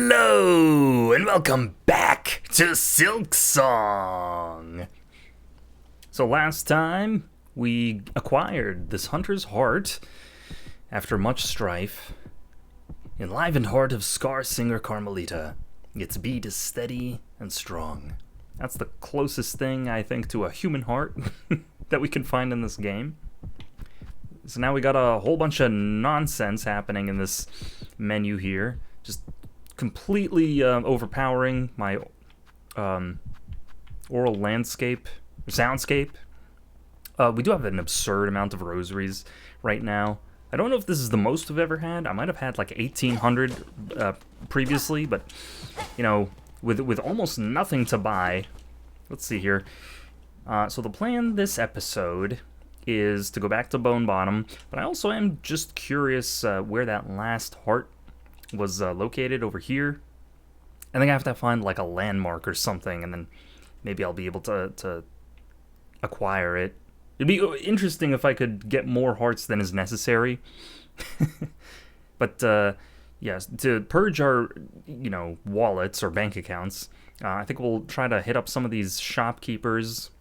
Hello, and welcome back to Silksong. So last time, we acquired this hunter's heart after much strife. Enlivened heart of Scar Singer Carmelita. Its beat is steady and strong. That's the closest thing, I think, to a human heart that we can find in this game. So now we got a whole bunch of nonsense happening in this menu here. Just completely overpowering my oral landscape, or soundscape. We do have an absurd amount of rosaries right now. I don't know if this is the most we've ever had. I might have had like 1,800 previously, but you know, with almost nothing to buy. Let's see here. So the plan this episode is to go back to Bone Bottom, but I also am just curious where that last heart was located over here. I think I have to find like a landmark or something, and then maybe I'll be able to acquire it. It'd be interesting if I could get more hearts than is necessary. But yes, to purge our, wallets or bank accounts, I think we'll try to hit up some of these shopkeepers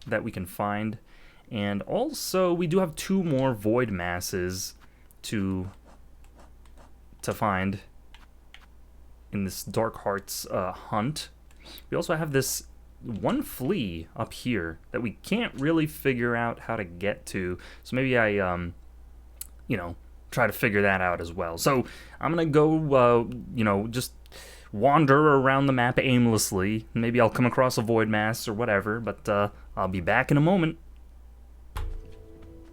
that we can find. And also, we do have 2 more void masses to find in this Dark Hearts hunt. We also have this one flea up here that we can't really figure out how to get to. So maybe I, try to figure that out as well. So I'm gonna go, just wander around the map aimlessly. Maybe I'll come across a void mass or whatever, but I'll be back in a moment.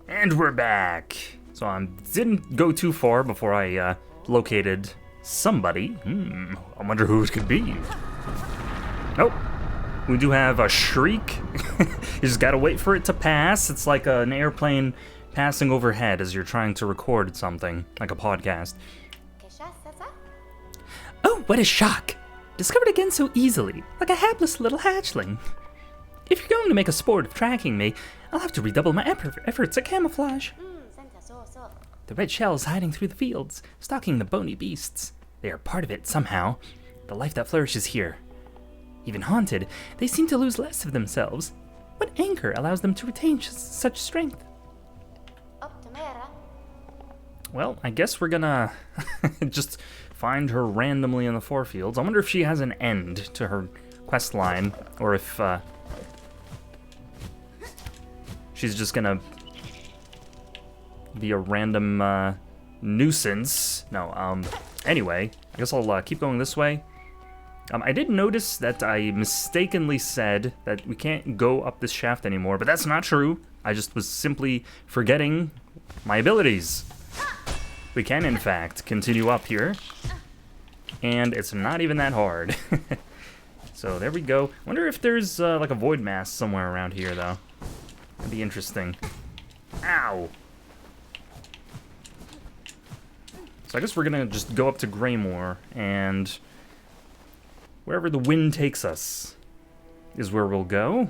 And we're back. So I didn't go too far before I located somebody. I wonder who it could be. Nope. We do have a shriek. You just gotta wait for it to pass. It's like an airplane passing overhead as you're trying to record something, like a podcast. Oh, what a shock! Discovered again so easily, like a hapless little hatchling. If you're going to make a sport of tracking me, I'll have to redouble my efforts at camouflage. The red shells hiding through the fields, stalking the bony beasts. They are part of it somehow, the life that flourishes here. Even haunted, they seem to lose less of themselves. What anchor allows them to retain such strength? Well, I guess we're gonna just find her randomly in the forefields. I wonder if she has an end to her quest line, or if she's just gonna be a random nuisance. No, anyway, I guess I'll keep going this way. I did notice that I mistakenly said that we can't go up this shaft anymore, but that's not true. I just was simply forgetting my abilities. We can, in fact, continue up here, and it's not even that hard. So there we go. Wonder if there's like a void mass somewhere around here, though. That'd be interesting. Ow! So I guess we're gonna just go up to Greymore, and wherever the wind takes us is where we'll go.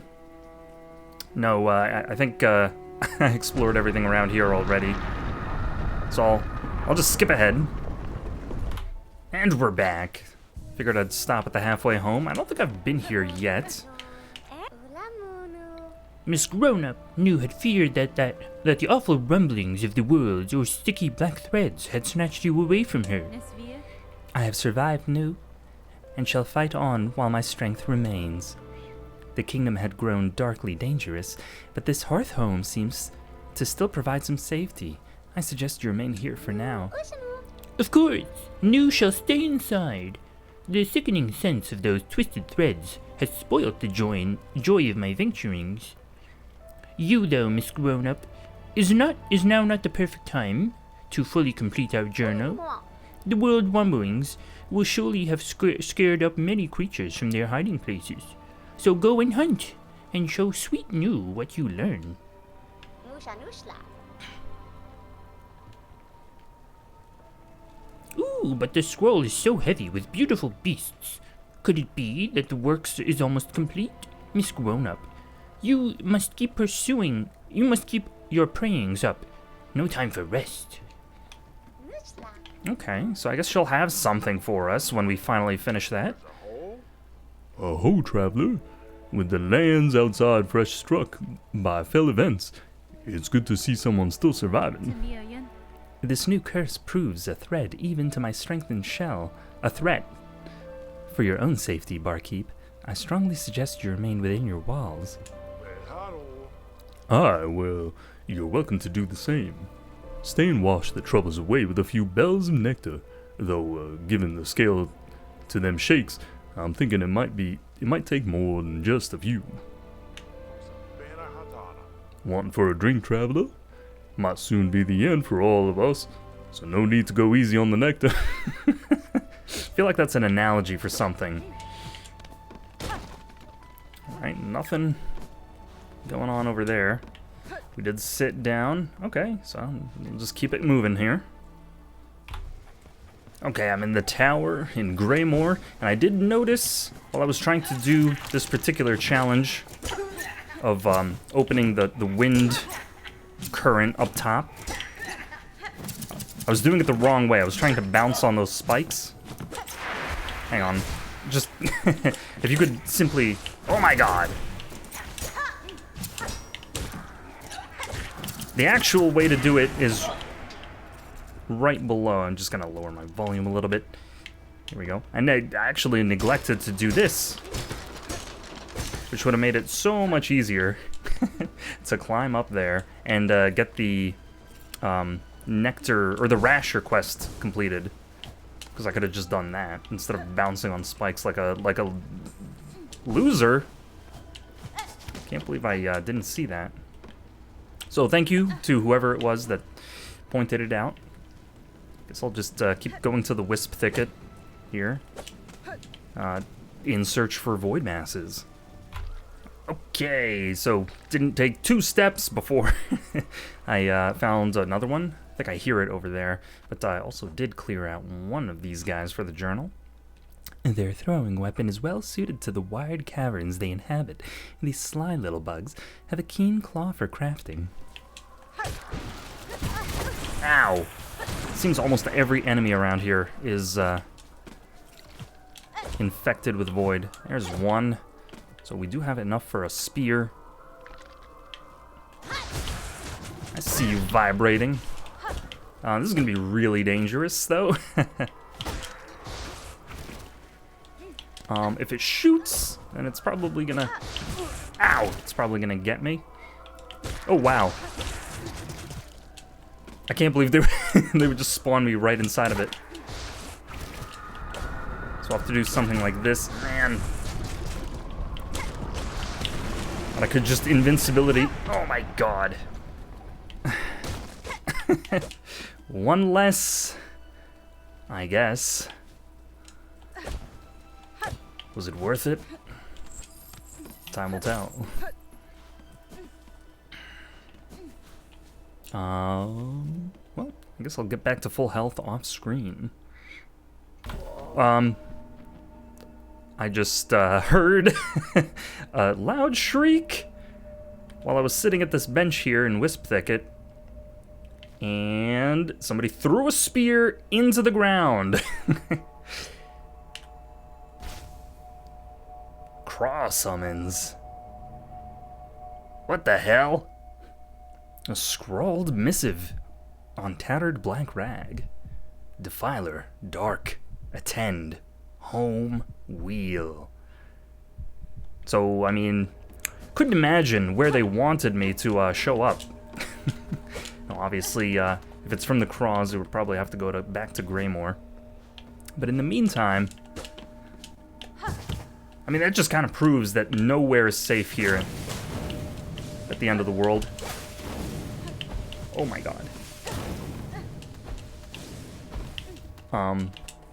No, I think I explored everything around here already. So I'll just skip ahead. And we're back. Figured I'd stop at the halfway home. I don't think I've been here yet. Miss Grown-Up knew had feared that the awful rumblings of the world or sticky black threads had snatched you away from her. I have survived, Nu, and shall fight on while my strength remains. The kingdom had grown darkly dangerous, but this hearth home seems to still provide some safety. I suggest you remain here for now. Of course, Nu shall stay inside. The sickening sense of those twisted threads has spoilt the joy of my venturings. You, though, Miss Grown-Up, is now not the perfect time to fully complete our journey. The world wanderings will surely have scared up many creatures from their hiding places. So go and hunt, and show sweet Nu what you learn. Ooh, but the scroll is so heavy with beautiful beasts. Could it be that the work is almost complete? Miss Grown-Up, you must keep your prayings up. No time for rest. Okay, so I guess she'll have something for us when we finally finish that. Ho, traveler. With the lands outside fresh struck by fell events, it's good to see someone still surviving. This new curse proves a threat even to my strengthened shell. A threat. For your own safety, barkeep, I strongly suggest you remain within your walls. Well, you're welcome to do the same. Stay and wash the troubles away with a few bells of nectar, though, given the scale to them shakes, I'm thinking it might take more than just a few. Wanting for a drink, traveler? Might soon be the end for all of us, so no need to go easy on the nectar. I feel like that's an analogy for something. Alright, nothing going on over there. We did sit down. Okay, so we'll just keep it moving here. Okay, I'm in the tower in Greymore, and I did notice while I was trying to do this particular challenge of opening the wind current up top, I was doing it the wrong way. I was trying to bounce on those spikes. Hang on. Just, if you could simply... Oh my god! The actual way to do it is right below. I'm just gonna lower my volume a little bit. Here we go. And I actually neglected to do this, which would have made it so much easier to climb up there and get the nectar or the rasher quest completed. Because I could have just done that instead of bouncing on spikes like a loser. Can't believe I didn't see that. So thank you to whoever it was that pointed it out. Guess I'll just keep going to the wisp thicket here, in search for void masses. Okay, so didn't take 2 steps before I found another one. I think I hear it over there, but I also did clear out one of these guys for the journal. Their throwing weapon is well suited to the wired caverns they inhabit, and these sly little bugs have a keen claw for crafting. Ow! Seems almost every enemy around here is infected with void. There's one. So we do have enough for a spear. I see you vibrating. This is gonna be really dangerous, though. If it shoots, then it's probably gonna... Ow! It's probably gonna get me. Oh, wow. I can't believe they would just spawn me right inside of it. So I'll have to do something like this. Man. But I could just invincibility. Oh my god. One less, I guess. Was it worth it? Time will tell. Well, I guess I'll get back to full health off screen. I just heard a loud shriek while I was sitting at this bench here in Wisp Thicket, and somebody threw a spear into the ground. Craw summons. What the hell? A scrawled missive on tattered black rag. Defiler, dark, attend, home, wheel. So, I mean, couldn't imagine where they wanted me to show up. Now, obviously, if it's from the Craws, it would probably have to go back to Greymore. But in the meantime, I mean, that just kind of proves that nowhere is safe here at the end of the world. Oh my god.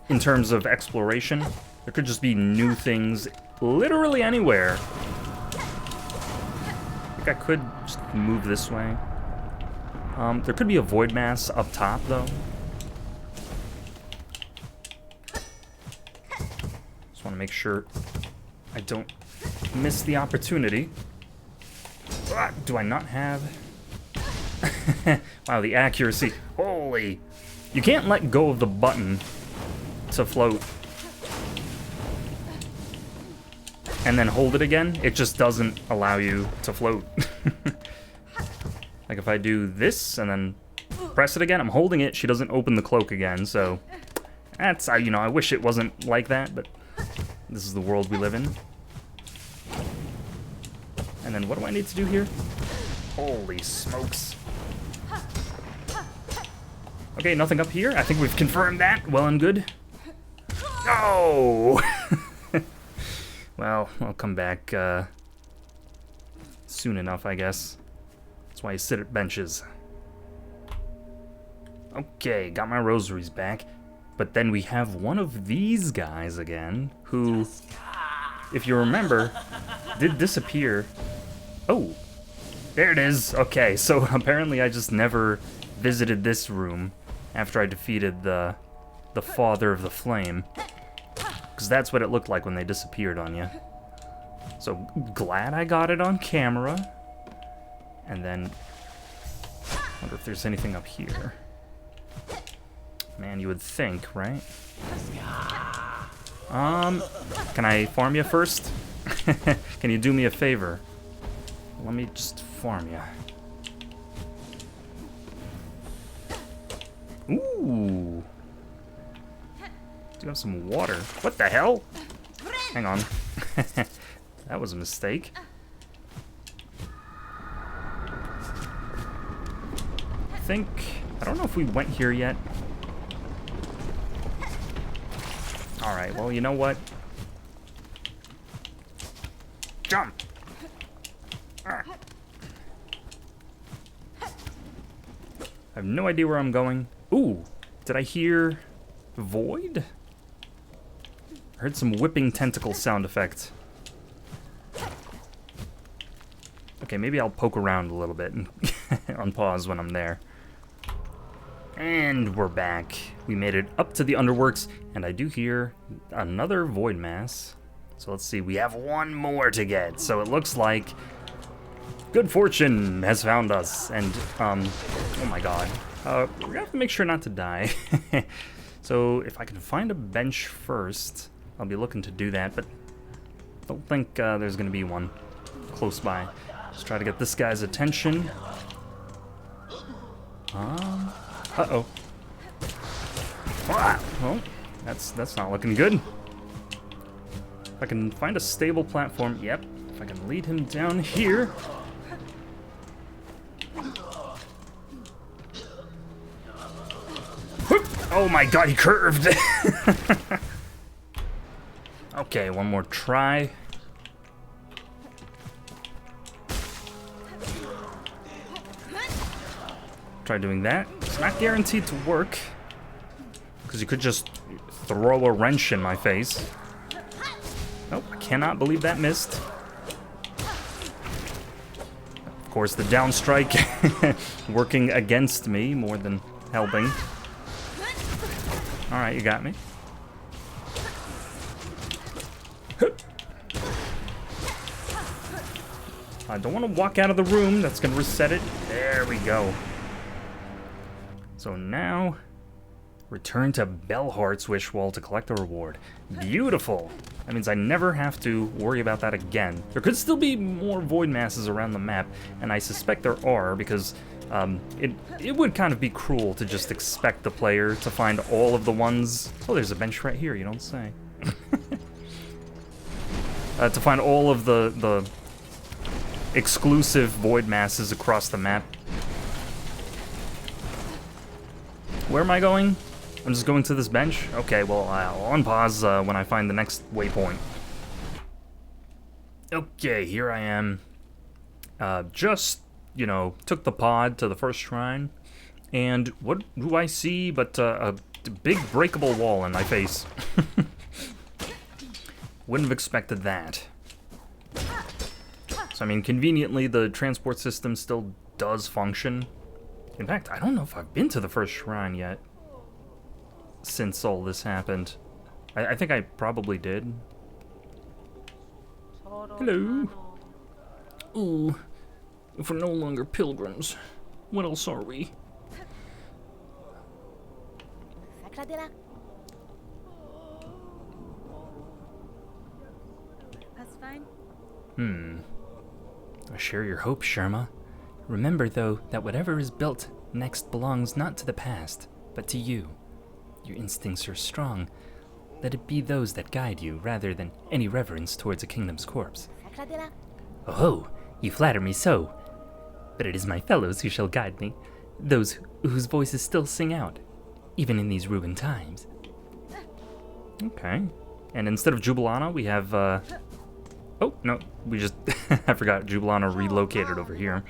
In terms of exploration, there could just be new things literally anywhere. I think I could just move this way. There could be a void mass up top, though. Just want to make sure I don't miss the opportunity. Do I not have... Wow, the accuracy. Holy... You can't let go of the button to float and then hold it again. It just doesn't allow you to float. Like if I do this and then press it again, I'm holding it, she doesn't open the cloak again, so that's, you know, I wish it wasn't like that, but this is the world we live in. And then what do I need to do here? Holy smokes. Okay, nothing up here. I think we've confirmed that. Well and good. Oh! Well, I'll come back soon enough, I guess. That's why you sit at benches. Okay, got my rosaries back. But then we have one of these guys again, who, if you remember, did disappear. Oh, there it is. Okay, so apparently I just never visited this room after I defeated the father of the flame. Because that's what it looked like when they disappeared on you. So glad I got it on camera. And then, wonder if there's anything up here. Man, you would think, right? Can I farm you first? Can you do me a favor? Let me just farm you. Ooh. Do have some water. What the hell? Hang on. That was a mistake. I don't know if we went here yet. Alright, well, you know what? Jump! I have no idea where I'm going. Ooh, did I hear void? I heard some whipping tentacle sound effect. Okay, maybe I'll poke around a little bit and on pause when I'm there. And we're back. We made it up to the underworks, and I do hear another void mass. So let's see, we have one more to get. So it looks like good fortune has found us. And, oh my god. We're gonna have to make sure not to die. So if I can find a bench first, I'll be looking to do that, but don't think there's gonna be one close by. Just try to get this guy's attention. Uh-oh. Well, that's not looking good. If I can find a stable platform, yep. If I can lead him down here. Oh my god, he curved! Okay, one more try. Try doing that. It's not guaranteed to work, because you could just throw a wrench in my face. Nope, I cannot believe that missed. Of course, the down strike working against me more than helping. Alright, you got me. I don't want to walk out of the room. That's going to reset it. There we go. So now, return to Bellheart's Wish Wall to collect a reward. Beautiful. That means I never have to worry about that again. There could still be more void masses around the map, and I suspect there are, because it would kind of be cruel to just expect the player to find all of the ones... Oh, there's a bench right here, you don't say. To find all of the exclusive void masses across the map. Where am I going? I'm just going to this bench? Okay, well, I'll unpause when I find the next waypoint. Okay, here I am. Just, you know, took the pod to the first shrine. And what do I see but a big breakable wall in my face? Wouldn't have expected that. So, I mean, conveniently, the transport system still does function. In fact, I don't know if I've been to the first shrine yet since all this happened. I think I probably did. Hello. Ooh, if we're no longer pilgrims, what else are we? That's fine. I share your hope, Sherma. Remember, though, that whatever is built next belongs not to the past, but to you. Your instincts are strong. Let it be those that guide you, rather than any reverence towards a kingdom's corpse. Oh, you flatter me so. But it is my fellows who shall guide me, those whose voices still sing out, even in these ruined times. Okay. And instead of Jubilana, we have, oh, no, we just, I forgot, Jubilana relocated over here.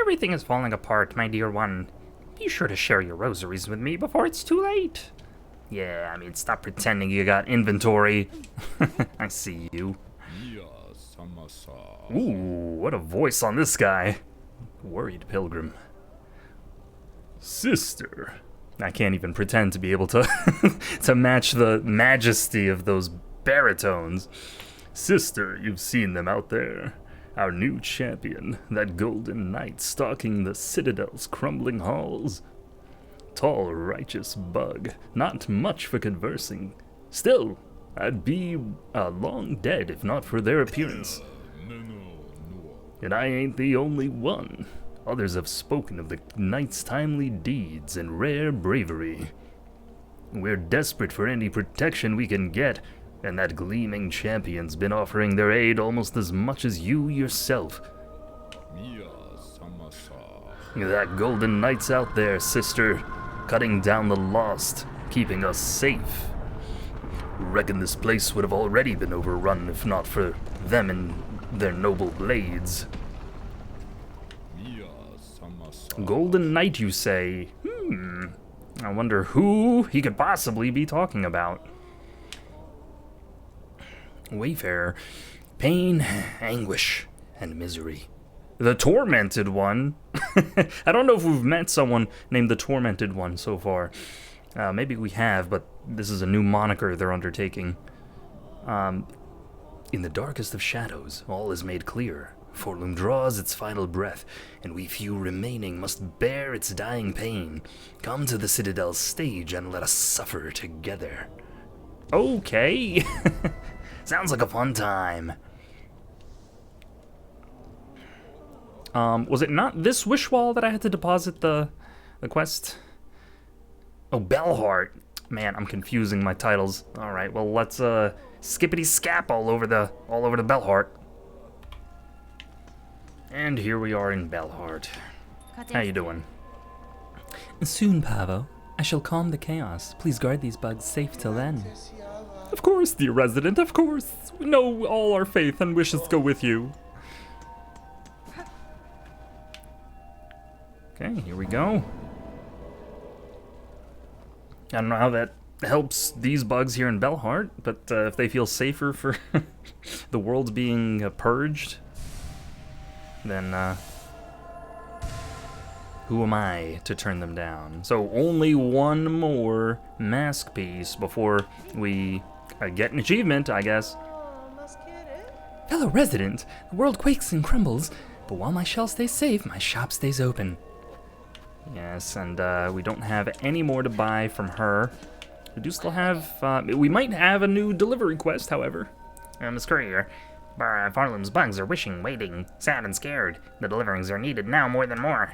Everything is falling apart, my dear one. Be sure to share your rosaries with me before it's too late. Yeah, I mean, stop pretending you got inventory. I see you. Ooh, what a voice on this guy. Worried pilgrim. Sister. I can't even pretend to be able to to match the majesty of those baritones. Sister, you've seen them out there. Our new champion, that golden knight stalking the citadel's crumbling halls. Tall, righteous bug, not much for conversing. Still, I'd be long dead if not for their appearance. And I ain't the only one. Others have spoken of the knight's timely deeds and rare bravery. We're desperate for any protection we can get, and that gleaming champion's been offering their aid almost as much as you yourself. That golden knight's out there, sister, cutting down the lost, keeping us safe. Reckon this place would have already been overrun if not for them and their noble blades. Golden Knight, you say? I wonder who he could possibly be talking about. Wayfarer. Pain, anguish, and misery. The Tormented One? I don't know if we've met someone named the Tormented One so far. Maybe we have, but this is a new moniker they're undertaking. In the darkest of shadows, all is made clear. Forlum draws its final breath, and we few remaining must bear its dying pain. Come to the Citadel's stage and let us suffer together. Okay. Sounds like a fun time. Was it not this wish wall that I had to deposit the quest? Oh, Bellheart. Man, I'm confusing my titles. All right, well, let's skippity scap all over the Bellheart. And here we are in Bellheart. How you doing? Soon, Pavo. I shall calm the chaos. Please guard these bugs safe till then. Of course, dear resident, of course. We know all our faith and wishes go with you. Okay, here we go. I don't know how that helps these bugs here in Bellheart, but if they feel safer for the world's being purged, then who am I to turn them down? So only one more mask piece before we get an achievement, I guess. Fellow resident, the world quakes and crumbles, but while my shell stays safe, my shop stays open. Yes, and we don't have any more to buy from her. We do still have, we might have a new delivery quest, however. Miss Courier, Farlam's bugs are waiting, sad and scared. The deliverings are needed now more than more.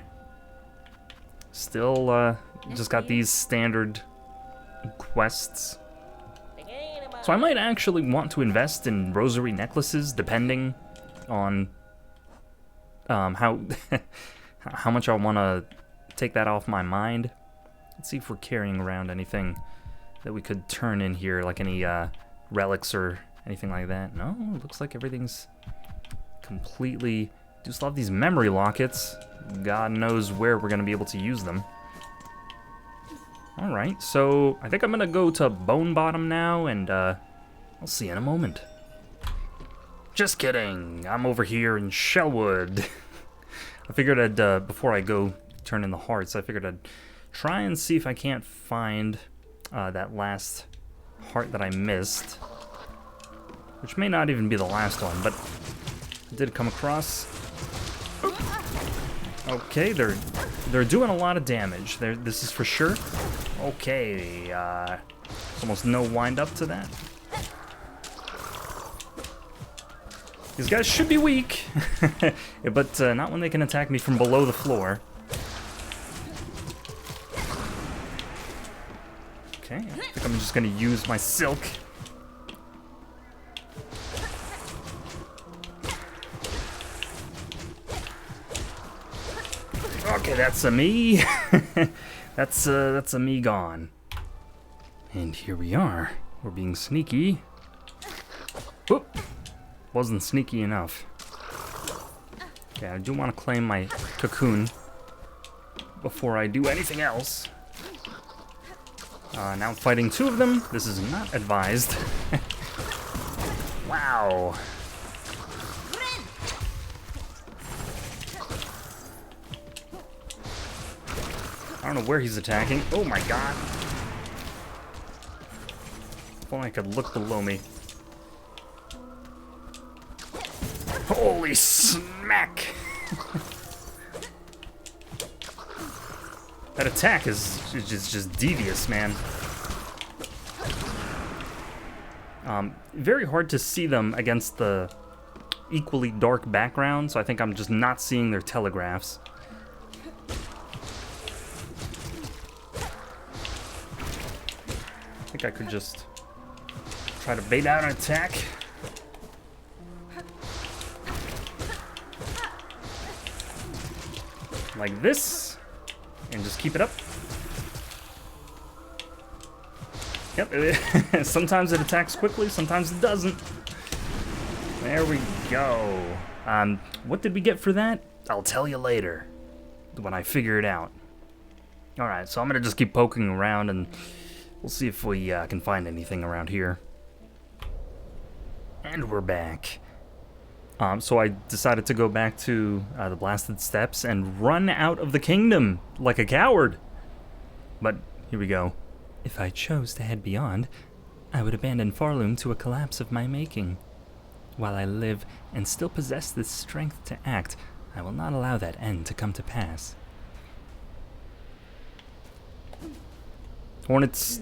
Still, just got these standard quests. So I might actually want to invest in rosary necklaces, depending on how how much I want to take that off my mind. Let's see if we're carrying around anything that we could turn in here, like any relics or anything like that. No, it looks like everything's completely... Do still have these memory lockets. God knows where we're going to be able to use them. Alright, so I think I'm going to go to Bone Bottom now, and I'll see you in a moment. Just kidding. I'm over here in Shellwood. I figured I'd, before I go turn in the hearts, I figured I'd try and see if I can't find that last heart that I missed. Which may not even be the last one, but I did come across... Okay, they're they're doing a lot of damage. This is for sure. Okay, almost no wind up to that. These guys should be weak, but not when they can attack me from below the floor. Okay, I think I'm just gonna use my silk. Okay, that's a me. That's a me gone. And here we are. We're being sneaky. Whoop! Wasn't sneaky enough. Okay, I do want to claim my cocoon before I do anything else. Now I'm fighting two of them. This is not advised. Wow. I don't know where he's attacking. Oh my god. If only I could look below me. Holy smack! That attack is just devious, man. Very hard to see them against the equally dark background, so I think I'm just not seeing their telegraphs. I think I could just try to bait out an attack. Like this, and just keep it up. Yep, sometimes it attacks quickly, sometimes it doesn't. There we go. What did we get for that? I'll tell you later, when I figure it out. Alright, so I'm gonna just keep poking around, and we'll see if we can find anything around here. And we're back. So I decided to go back to the Blasted Steps and run out of the kingdom like a coward. But here we go. If I chose to head beyond, I would abandon Farloom to a collapse of my making. While I live and still possess the strength to act, I will not allow that end to come to pass. Hornet's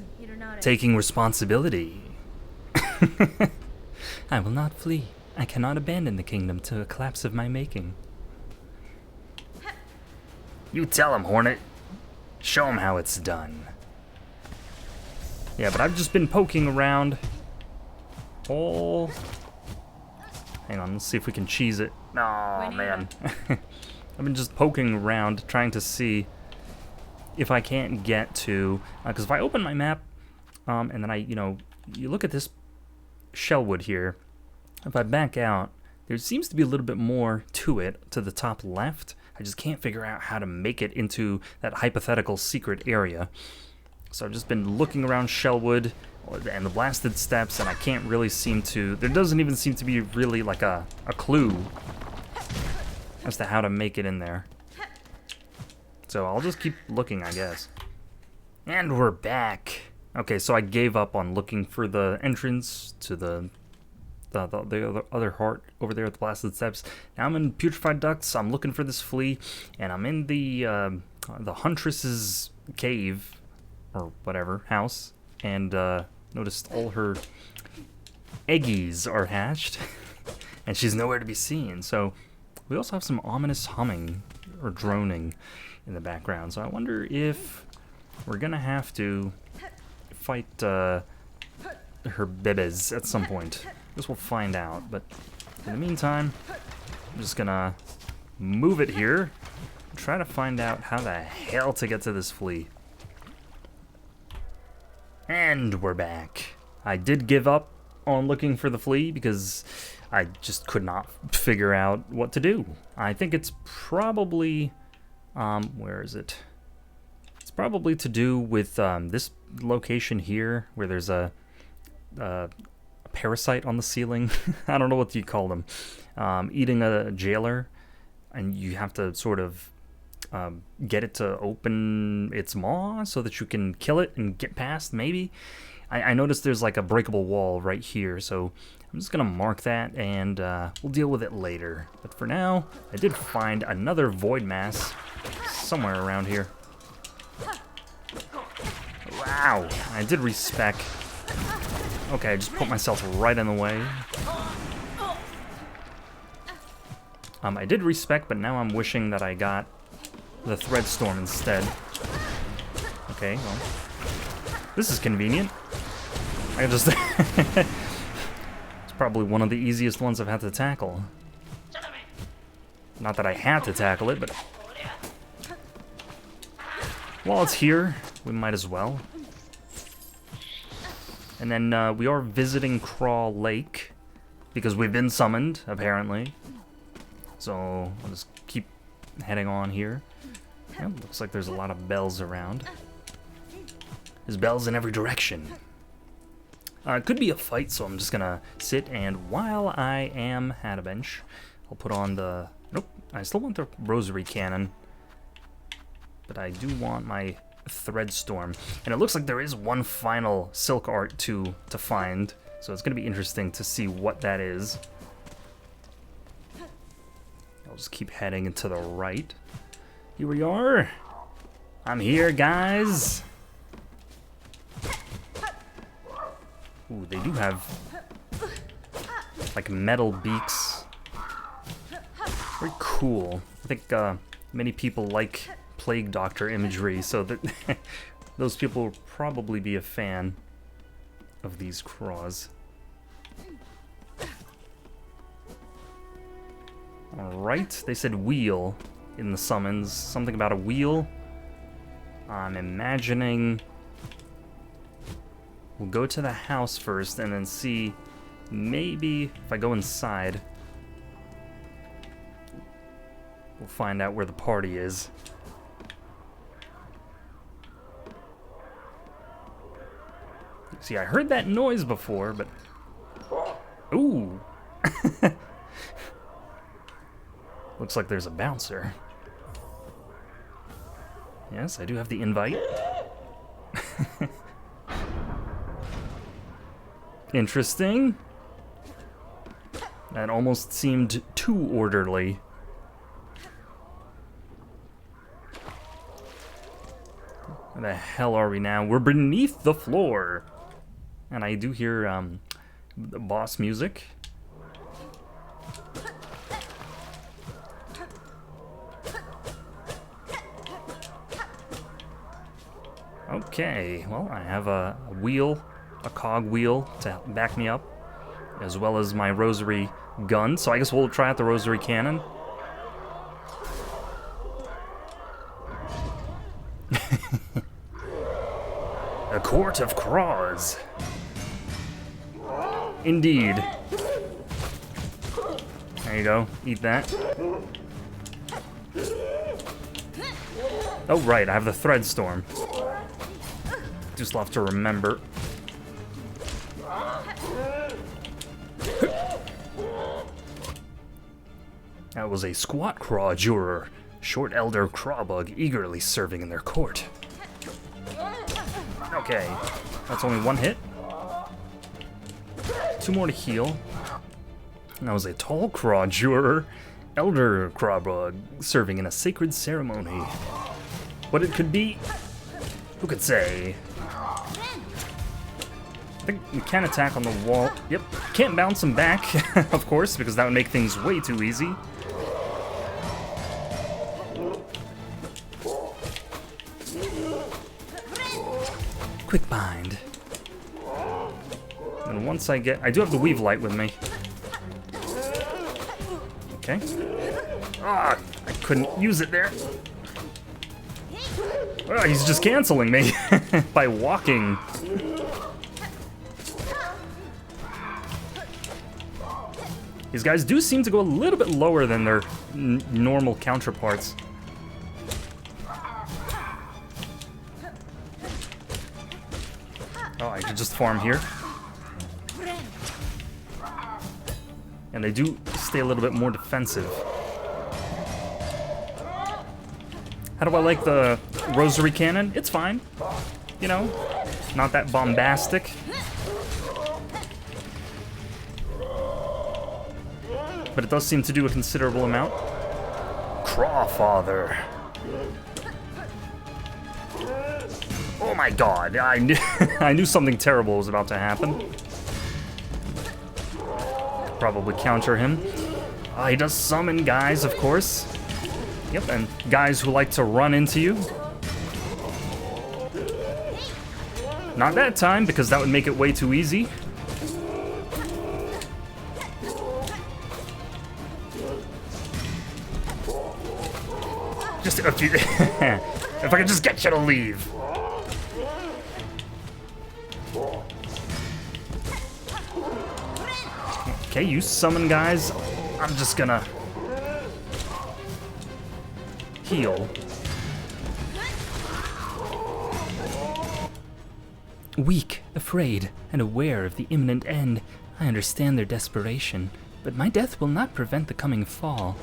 taking responsibility. I will not flee. I cannot abandon the kingdom to a collapse of my making. You tell him, Hornet. Show him how it's done. Yeah, but I've just been poking around. Oh. Hang on, let's see if we can cheese it. Oh, man. I've been just poking around, trying to see if I can't get to... Because if I open my map, and then you look at this shellwood here. If I back out, there seems to be a little bit more to it, to the top left. I just can't figure out how to make it into that hypothetical secret area. So I've just been looking around shellwood and the Blasted Steps, and I can't really seem to... There doesn't even seem to be really like a clue as to how to make it in there. So I'll just keep looking, I guess. And we're back. Okay, so I gave up on looking for the entrance to the other heart over there at the Blasted Steps. Now I'm in Putrefied Ducts. I'm looking for this flea, and I'm in the Huntress's cave or whatever house, and noticed all her eggies are hatched, and she's nowhere to be seen. So we also have some ominous humming or droning in the background. So I wonder if we're gonna have to fight her bebes at some point. Guess we'll find out, but in the meantime, I'm just gonna move it here and try to find out how the hell to get to this flea. And we're back. I did give up on looking for the flea because I just could not figure out what to do. I think it's probably, where is it? It's probably to do with this location here where there's a parasite on the ceiling. I don't know what you call them. Eating a jailer, and you have to sort of get it to open its maw so that you can kill it and get past, maybe. I noticed there's like a breakable wall right here, so I'm just gonna mark that, and we'll deal with it later. But for now, I did find another void mass somewhere around here. Wow, I did respec. Okay, I just put myself right in the way. I did respec, but now I'm wishing that I got the thread storm instead. Okay, well, this is convenient. I can just... It's probably one of the easiest ones I've had to tackle. Not that I had to tackle it, but... While it's here, we might as well. And then we are visiting Craw Lake, because we've been summoned, apparently. So, I'll just keep heading on here. Yeah, looks like there's a lot of bells around. There's bells in every direction. It could be a fight, so I'm just gonna sit, and while I am at a bench, I'll put on the... Nope, I still want the rosary cannon. But I do want my thread storm. And it looks like there is one final silk art to find, so it's gonna be interesting to see what that is. I'll just keep heading to the right. Here we are. I'm here, guys. Ooh, they do have like metal beaks. Very cool. I think many people like Plague Doctor imagery, so that those people will probably be a fan of these craws. Alright, they said wheel in the summons. Something about a wheel. I'm imagining we'll go to the house first and then see maybe if I go inside we'll find out where the party is. See, I heard that noise before, but... Ooh! Looks like there's a bouncer. Yes, I do have the invite. Interesting. That almost seemed too orderly. Where the hell are we now? We're beneath the floor. And I do hear the boss music. Okay, well, I have a wheel, a cog wheel to back me up, as well as my rosary gun, so I guess we'll try out the rosary cannon. A court of craws. Indeed. There you go, eat that. Oh right, I have the thread storm. Just love to remember. That was a squat craw juror, short elder crawbug eagerly serving in their court. Okay, that's only one hit. 2 more to heal. And that was a tall craw juror, elder crawbug serving in a sacred ceremony. What it could be, who could say? I think you can attack on the wall. Yep, can't bounce him back, of course, because that would make things way too easy. Quick bind. And once I do have the weave light with me. Okay. Ah, I couldn't use it there. Oh, he's just canceling me by walking. These guys do seem to go a little bit lower than their normal counterparts. Oh, I could just farm here. And they do stay a little bit more defensive. How do I like the rosary cannon? It's fine. You know, not that bombastic. But it does seem to do a considerable amount. Crawfather. Oh my god, I knew, I knew something terrible was about to happen. Probably counter him. He does summon guys, of course. Yep, and guys who like to run into you. Not that time, because that would make it way too easy. Just if, you, if I could just get you to leave. Okay, you summon guys. I'm just gonna heal. Weak, afraid, and aware of the imminent end, I understand their desperation, but my death will not prevent the coming fall.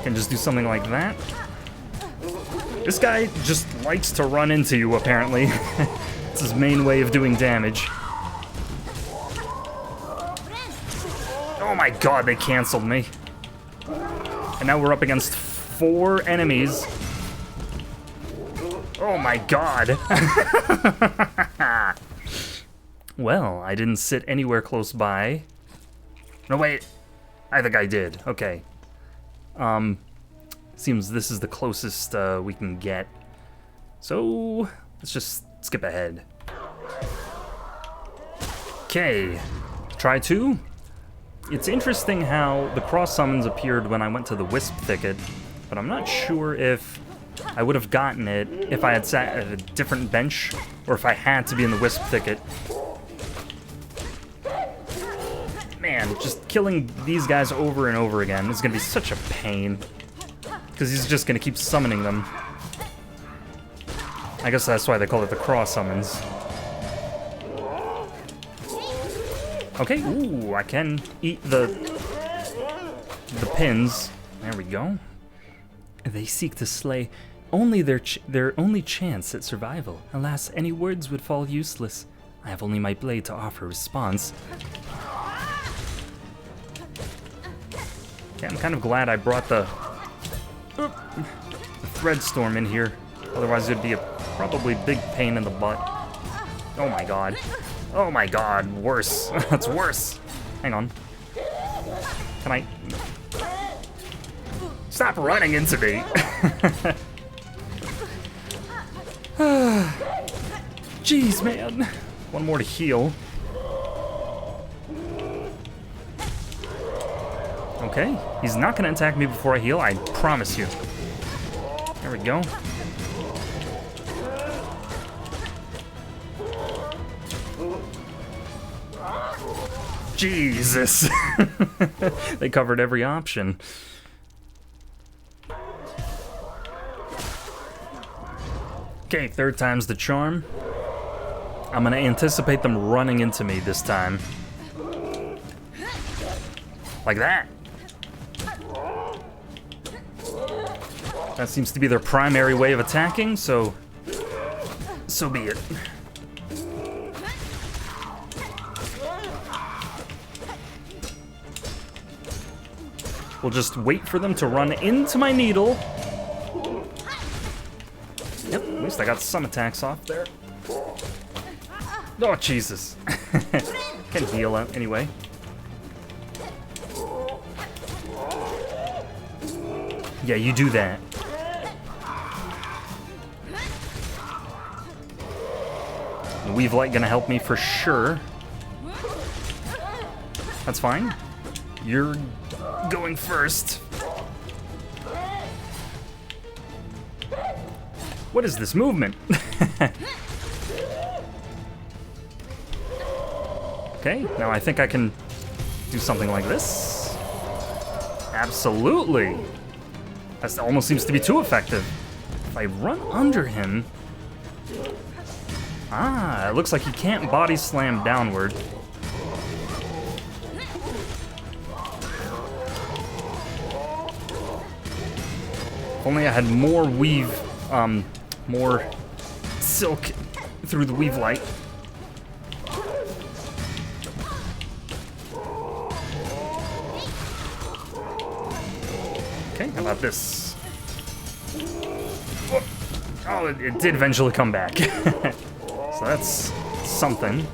Can just do something like that. This guy just likes to run into you, apparently. It's his main way of doing damage. Oh my god, they canceled me. And now we're up against 4 enemies. Oh my god. Well, I didn't sit anywhere close by. No, wait. I think I did. Okay. Seems this is the closest we can get. So, let's just skip ahead. Okay. Try 2. It's interesting how the cross summons appeared when I went to the Wisp Thicket, but I'm not sure if I would have gotten it if I had sat at a different bench, or if I had to be in the Wisp Thicket. Man, just killing these guys over and over again is gonna be such a pain, because he's just gonna keep summoning them. I guess that's why they call it the cross summons. Okay, ooh, I can eat the pins. There we go. They seek to slay only their only chance at survival. Alas, any words would fall useless. I have only my blade to offer response. Okay, I'm kind of glad I brought the thread storm in here. Otherwise, it'd be a probably big pain in the butt. Oh my god. Oh my god, worse. That's worse. Hang on. Can I... Stop running into me. Jeez, man. One more to heal. Okay, he's not gonna attack me before I heal, I promise you. There we go. Jesus. They covered every option. Okay, 3rd time's the charm. I'm gonna anticipate them running into me this time. Like that. That seems to be their primary way of attacking, so be it. We'll just wait for them to run into my needle. Yep, at least I got some attacks off there. Oh, Jesus. Can heal anyway. Yeah, you do that. The Weave Light gonna help me for sure. That's fine. You're going first. What is this movement? Okay, now I think I can do something like this. Absolutely. That almost seems to be too effective. If I run under him... Ah, it looks like he can't body slam downward. If only I had more weave, more silk through the weave light. Okay, how about this? Oh, it did eventually come back. So that's something.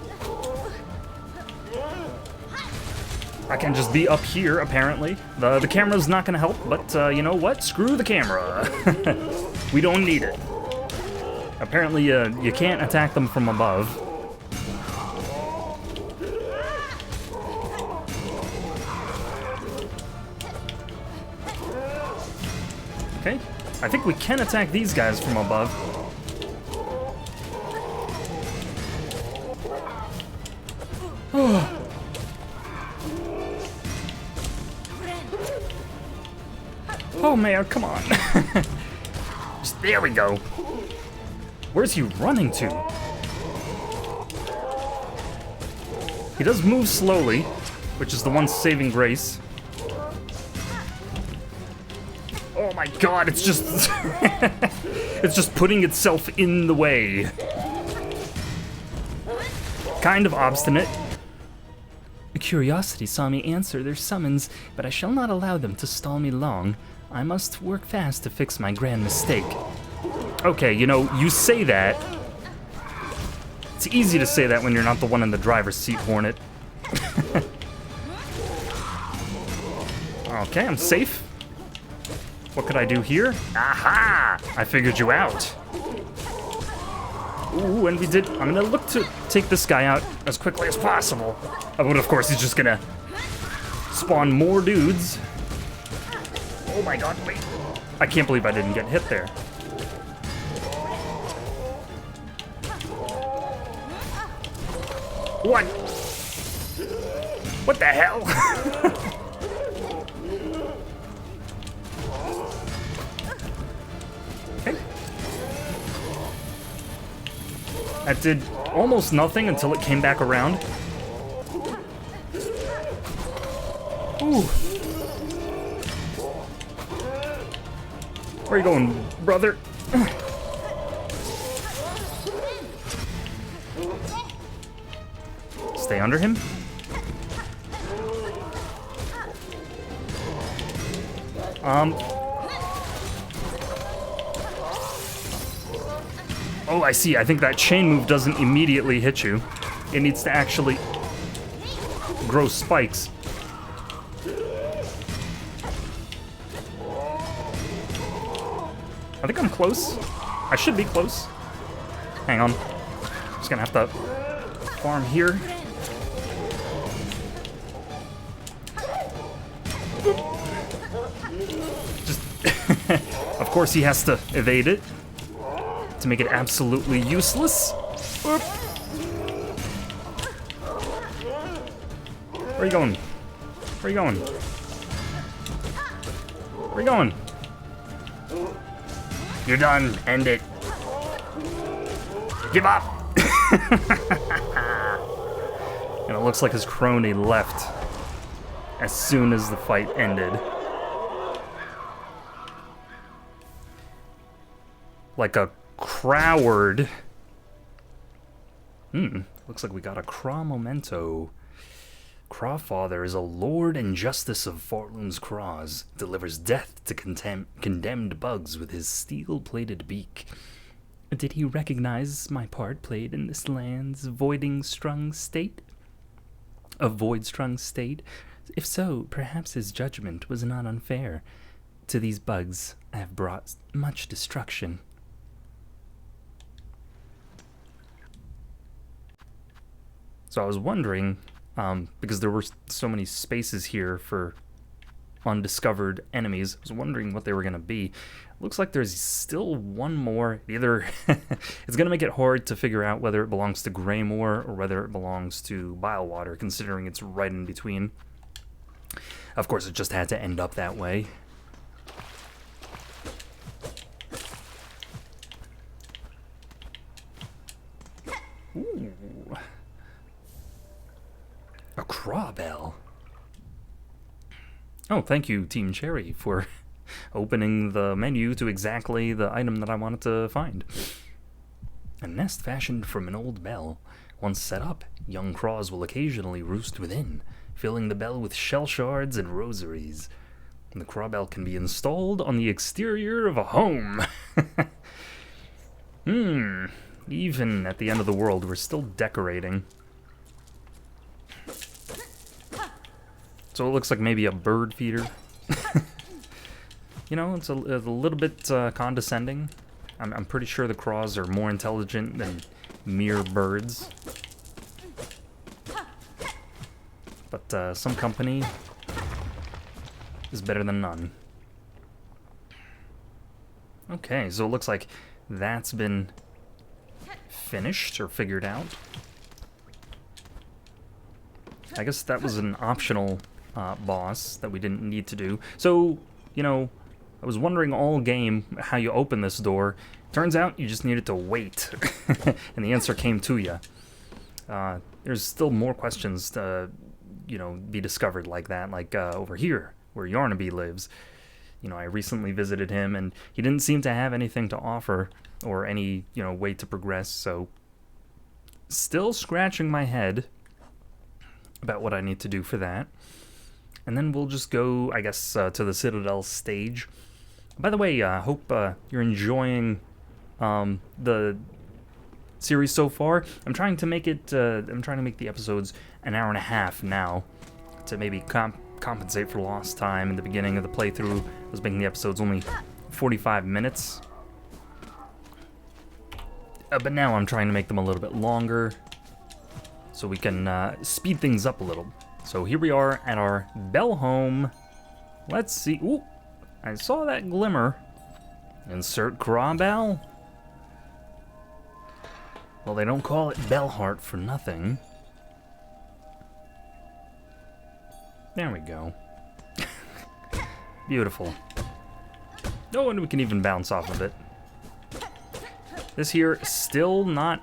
I can just be up here, apparently. The camera's not gonna help, but you know what? Screw the camera. We don't need it. Apparently, you can't attack them from above. Okay, I think we can attack these guys from above. Oh man, come on. There we go. Where's he running to? He does move slowly, which is the one saving grace. Oh my god, it's just... it's just putting itself in the way. Kind of obstinate. Curiosity saw me answer their summons, but I shall not allow them to stall me long. I must work fast to fix my grand mistake. Okay, you know, you say that. It's easy to say that when you're not the one in the driver's seat, Hornet. Okay, I'm safe. What could I do here? Aha! I figured you out. Ooh, and we did. I'm gonna look to take this guy out as quickly as possible. But of course, he's just gonna spawn more dudes. Oh my god, wait. I can't believe I didn't get hit there. What? What the hell? Okay. That did almost nothing until it came back around. Ooh. Where are you going, brother? Stay under him. Oh, I see. I think that chain move doesn't immediately hit you. It needs to actually grow spikes. I think I'm close. I should be close. Hang on. Just gonna have to farm here. Just, of course he has to evade it to make it absolutely useless. Whoop. Where are you going? Where are you going? Where are you going? You're done. End it. Give up. And it looks like his crony left as soon as the fight ended. Like a croward. Looks like we got a Craw memento. Crawfather is a lord and justice of Fortloon's Craws, delivers death to condemned bugs with his steel-plated beak. Did he recognize my part played in this land's void-strung state? If so, perhaps his judgment was not unfair. To these bugs, I have brought much destruction. So I was wondering, because there were so many spaces here for undiscovered enemies, I was wondering what they were going to be. Looks like there's still one more. Either it's going to make it hard to figure out whether it belongs to Greymoor or whether it belongs to Bilewater, considering it's right in between. Of course, it just had to end up that way. Ooh. A Crawbell. Oh, thank you, Team Cherry, for opening the menu to exactly the item that I wanted to find. A nest fashioned from an old bell. Once set up, young craws will occasionally roost within, filling the bell with shell shards and rosaries. The crawbell can be installed on the exterior of a home. Even at the end of the world, we're still decorating. So it looks like maybe a bird feeder. You know, it's a little bit condescending. I'm pretty sure the craws are more intelligent than mere birds. But some company is better than none. Okay, so it looks like that's been finished or figured out. I guess that was an optional boss that we didn't need to do. So, you know, I was wondering all game how you open this door. Turns out you just needed to wait, and the answer came to you. There's still more questions to, you know, be discovered like that, like over here, where Yarnaby lives. You know, I recently visited him, and he didn't seem to have anything to offer, or any, you know, way to progress, so still scratching my head about what I need to do for that. And then we'll just go, I guess, to the Citadel stage. By the way, I hope you're enjoying the series so far. I'm trying to make it, I'm trying to make the episodes an hour and a half now, to maybe compensate for lost time in the beginning of the playthrough. I was making the episodes only 45 minutes. But now I'm trying to make them a little bit longer, so we can speed things up a little. So here we are at our bell home. Let's see. Ooh, I saw that glimmer. Insert craw bell. Well, they don't call it Bellheart for nothing. There we go. Beautiful. Oh, and we can even bounce off of it. This here, still not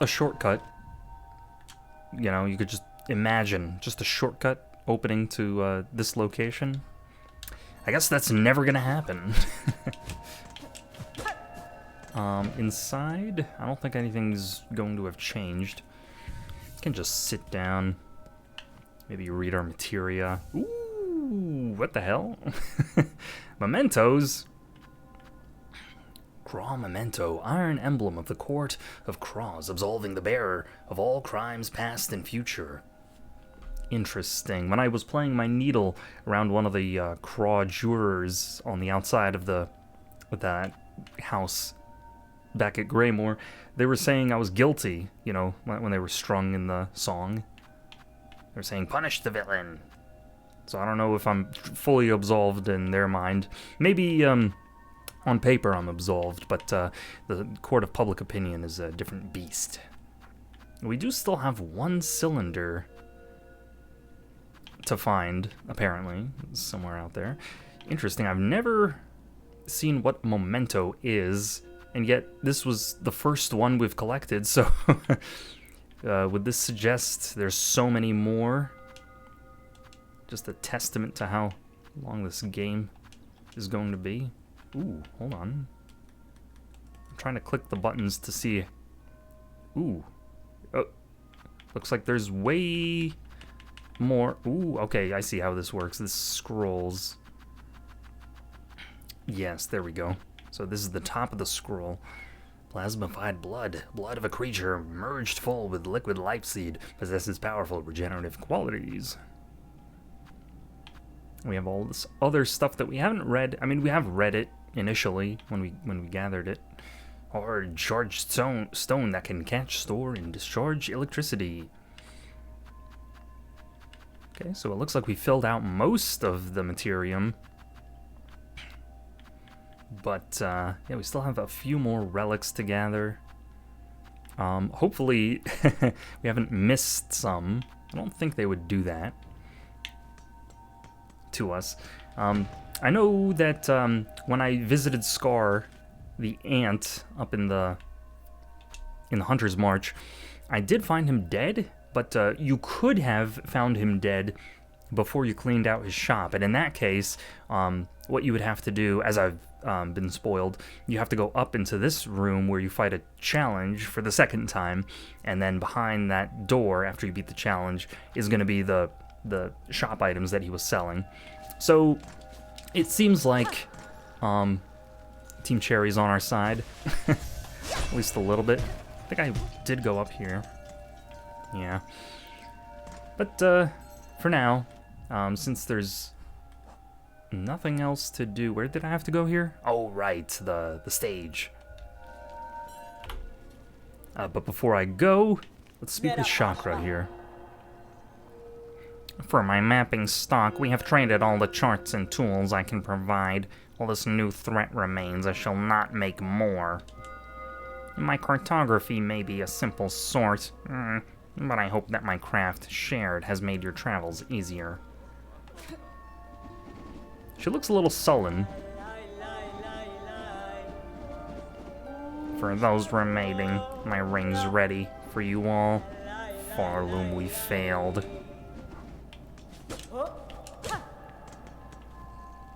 a shortcut. You know, you could just imagine just a shortcut opening to this location. I guess that's never gonna happen. Inside, I don't think anything's going to have changed. You can just sit down, maybe read our materia. Ooh, what the hell? Mementos. Craw memento, iron emblem of the court of Craws, absolving the bearer of all crimes past and future. Interesting. When I was playing my needle around one of the Craw jurors on the outside of that house back at Greymore, they were saying I was guilty, you know, when they were strung in the song. They were saying, punish the villain. So I don't know if I'm fully absolved in their mind. Maybe, on paper I'm absolved, but the court of public opinion is a different beast. We do still have one cylinder to find, apparently, somewhere out there. Interesting, I've never seen what memento is, and yet this was the first one we've collected, so would this suggest there's so many more? Just a testament to how long this game is going to be. Ooh, hold on. I'm trying to click the buttons to see. Ooh. Oh, looks like there's way more. Ooh, okay, I see how this works. This scrolls. Yes, there we go. So this is the top of the scroll. Plasmified blood. Blood of a creature merged full with liquid life seed possesses powerful regenerative qualities. We have all this other stuff that we haven't read. I mean, we have read it initially when we gathered it. Or charged stone that can catch, store, and discharge electricity. Okay, so it looks like we filled out most of the materium. But, yeah, we still have a few more relics to gather. Hopefully, we haven't missed some. I don't think they would do that to us. I know that when I visited Scar, the ant, up in the Hunter's March, I did find him dead, but you could have found him dead before you cleaned out his shop. And in that case, what you would have to do, as I've been spoiled, you have to go up into this room where you fight a challenge for the second time, and then behind that door, after you beat the challenge, is going to be the shop items that he was selling. So it seems like Team Cherry's on our side. At least a little bit. I think I did go up here. Yeah. But for now, since there's nothing else to do, where did I have to go here? Oh, right, the stage. But before I go, let's speak with Chakra here. For my mapping stock, we have traded all the charts and tools I can provide. While this new threat remains, I shall not make more. My cartography may be a simple sort, but I hope that my craft shared has made your travels easier. She looks a little sullen. For those remaining, my ring's ready for you all. Farloom, we failed.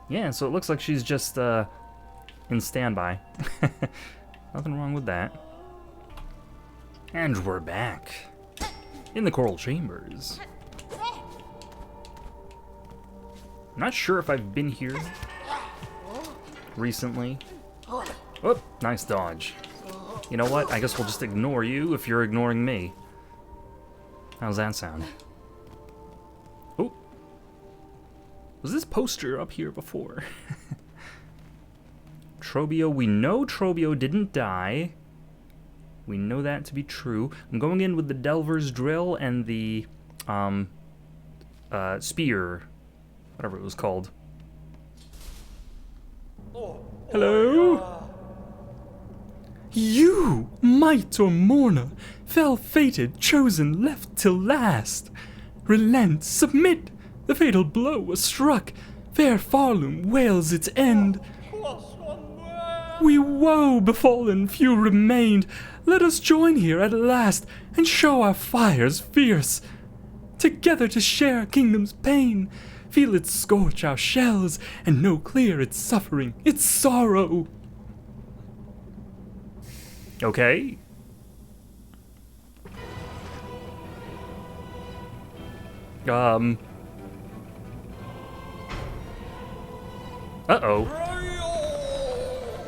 Yeah, so it looks like she's just in standby. Nothing wrong with that. And we're back in the Coral Chambers. Not sure if I've been here recently. Oh, nice dodge. You know what? I guess we'll just ignore you if you're ignoring me. How's that sound? Oh. Was this poster up here before? Trobio, we know Trobio didn't die. We know that to be true. I'm going in with the Delver's Drill and the Spear. Whatever it was called. Hello? You, might or mourner, fell fated, chosen, left till last. Relent, submit, the fatal blow was struck. Fair Farloom wails its end. We woe befallen, few remained. Let us join here at last, and show our fires fierce. Together to share a kingdom's pain, feel it scorch our shells, and know clear its suffering, its sorrow. Okay. Uh-oh.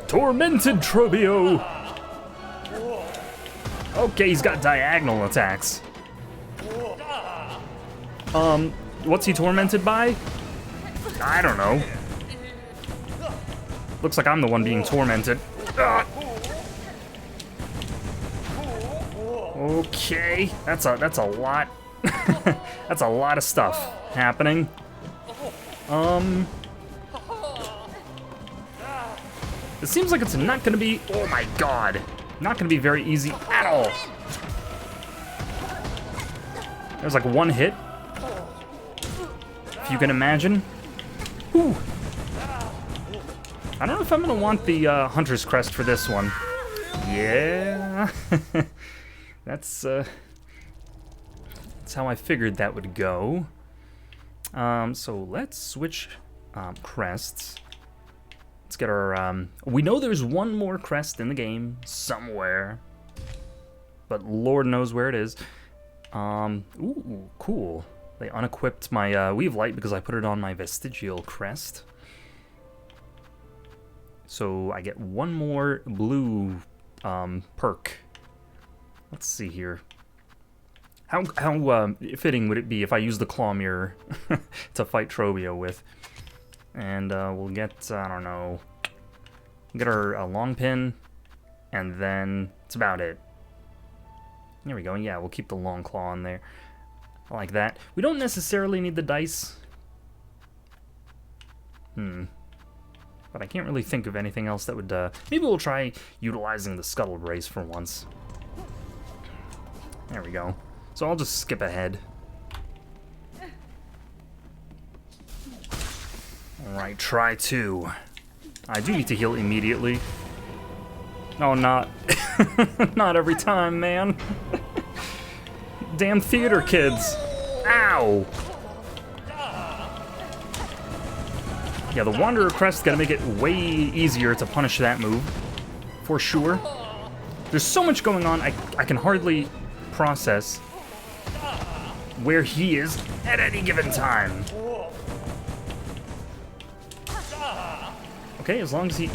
Tormented Trobio! Okay, he's got diagonal attacks. What's he tormented by? I don't know. Looks like I'm the one being tormented. Okay, that's a lot. That's a lot of stuff happening. It seems like it's not gonna be, oh my god, not gonna be very easy at all. There's like one hit, if you can imagine. Ooh. I don't know if I'm gonna want the Hunter's Crest for this one. Yeah, that's how I figured that would go. So let's switch crests. Let's get our, we know there's one more crest in the game somewhere, but Lord knows where it is. Ooh, cool. They unequipped my Weave Light because I put it on my Vestigial crest. So I get one more blue perk. Let's see here. How fitting would it be if I use the Claw Mirror to fight Trobio with? And we'll get, I don't know, get our long pin, and then that's about it. There we go. Yeah, we'll keep the long claw on there. I like that. We don't necessarily need the dice. But I can't really think of anything else that would, maybe we'll try utilizing the Scuttle Brace for once. There we go. So I'll just skip ahead. Alright, try 2. I do need to heal immediately. Oh, not. Not every time, man. Damn theater kids. Ow! Yeah, the Wanderer Crest's gonna make it way easier to punish that move. For sure. There's so much going on, I can hardly process where he is at any given time. Okay, as long as he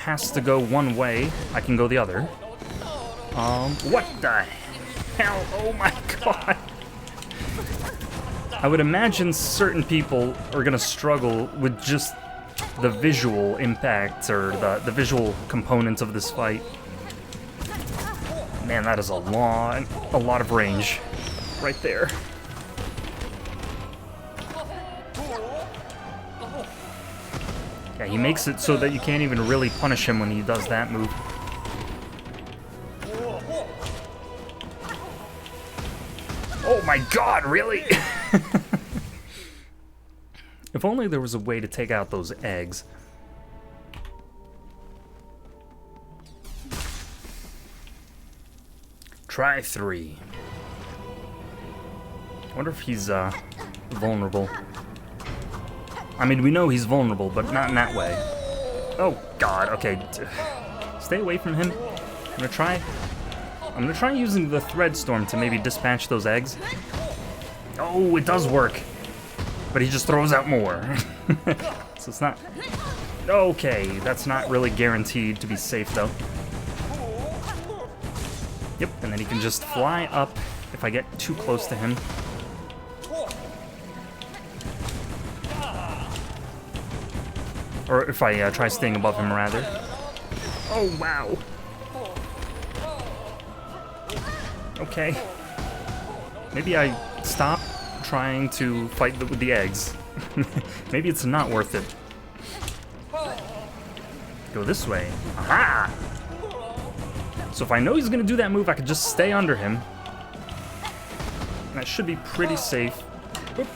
has to go one way, I can go the other. What the hell? Oh my god. I would imagine certain people are gonna struggle with just the visual impact or the visual components of this fight. Man, that is a lot of range right there. Yeah, he makes it so that you can't even really punish him when he does that move. Oh my god, really? If only there was a way to take out those eggs. Try 3. I wonder if he's vulnerable. I mean, we know he's vulnerable, but not in that way. Oh god, okay. Stay away from him. I'm gonna try using the thread storm to maybe dispatch those eggs. Oh, it does work. But he just throws out more. So it's not... Okay, that's not really guaranteed to be safe, though. Yep, and then he can just fly up if I get too close to him. Or if I try staying above him, rather. Oh, wow. Okay. Maybe I stop trying to fight with the eggs. Maybe it's not worth it. Go this way. Aha! So if I know he's gonna do that move, I could just stay under him. And that should be pretty safe. Oop.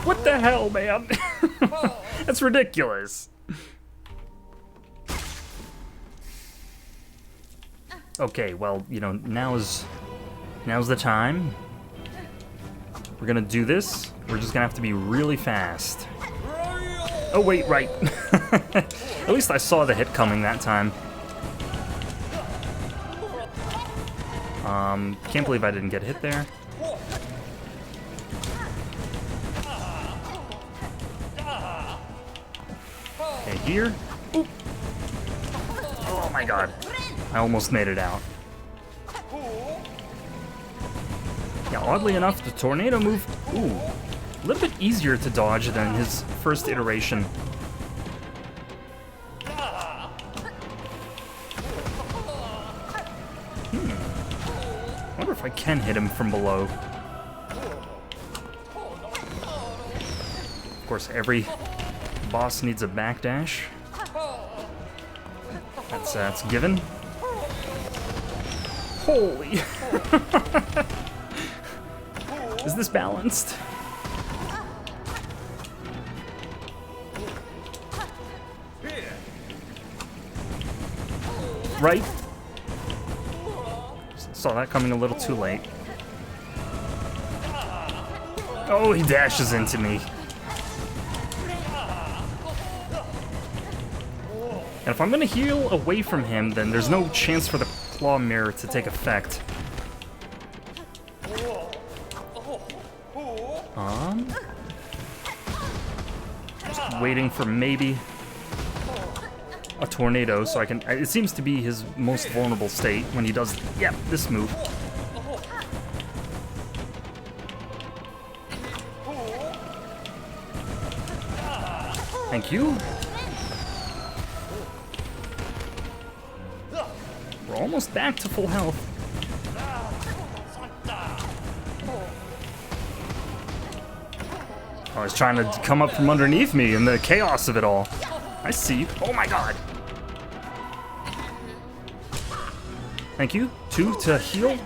What the hell, man? That's ridiculous. Okay, well, you know, now's the time. We're gonna do this. We're just gonna have to be really fast. Oh, wait, right. At least I saw the hit coming that time. Can't believe I didn't get hit there. Okay, here. Oop. Oh my god. I almost made it out. Yeah, oddly enough, the tornado move, ooh, a little bit easier to dodge than his first iteration. I wonder if I can hit him from below. Of course, every boss needs a backdash. That's given. Holy! Is this balanced? Right? Saw that coming a little too late. Oh, he dashes into me. And if I'm gonna heal away from him, then there's no chance for the claw mirror to take effect. Just waiting for maybe a tornado so I can... It seems to be his most vulnerable state when he does, yeah, this move. Thank you. We're almost back to full health. I was trying to come up from underneath me in the chaos of it all. I see. Oh my god. Thank you. 2 to heal.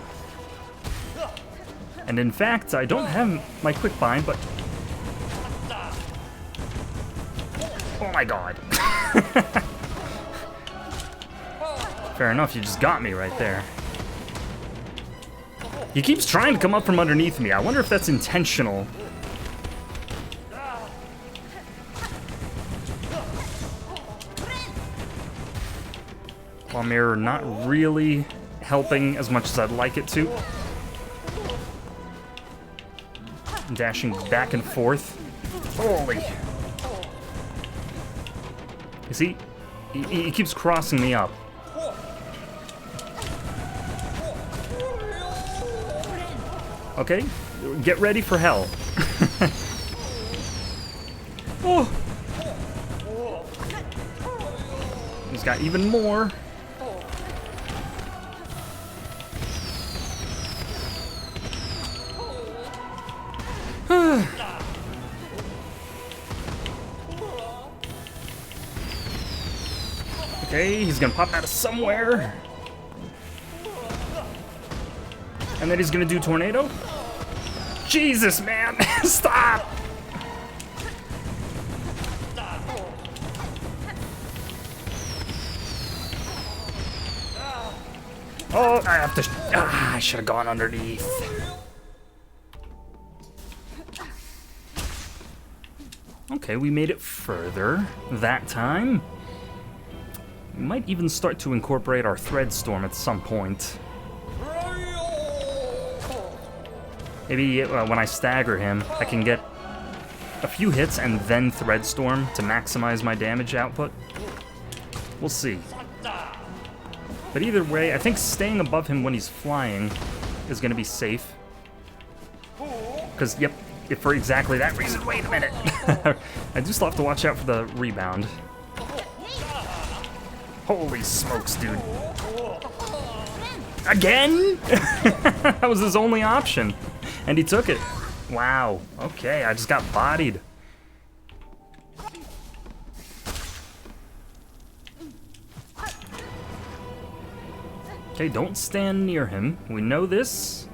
And in fact, I don't have my quick bind, but... Oh my god. Fair enough, you just got me right there. He keeps trying to come up from underneath me. I wonder if that's intentional. Claw mirror not really helping as much as I'd like it to. Dashing back and forth. Holy. You see, He keeps crossing me up. Okay, get ready for hell. Oh. He's got even more. Okay, he's gonna pop out of somewhere. And then he's gonna do tornado. Jesus, man, stop! Oh, I have to. I should have gone underneath. Okay, we made it further that time. We might even start to incorporate our thread storm at some point. Maybe when I stagger him, I can get a few hits and then thread storm to maximize my damage output. We'll see. But either way, I think staying above him when he's flying is going to be safe. Because, yep, for exactly that reason. Wait a minute. I do still have to watch out for the rebound. Holy smokes, dude. Again? That was his only option. And he took it. Wow. Okay, I just got bodied. Okay, don't stand near him. We know this.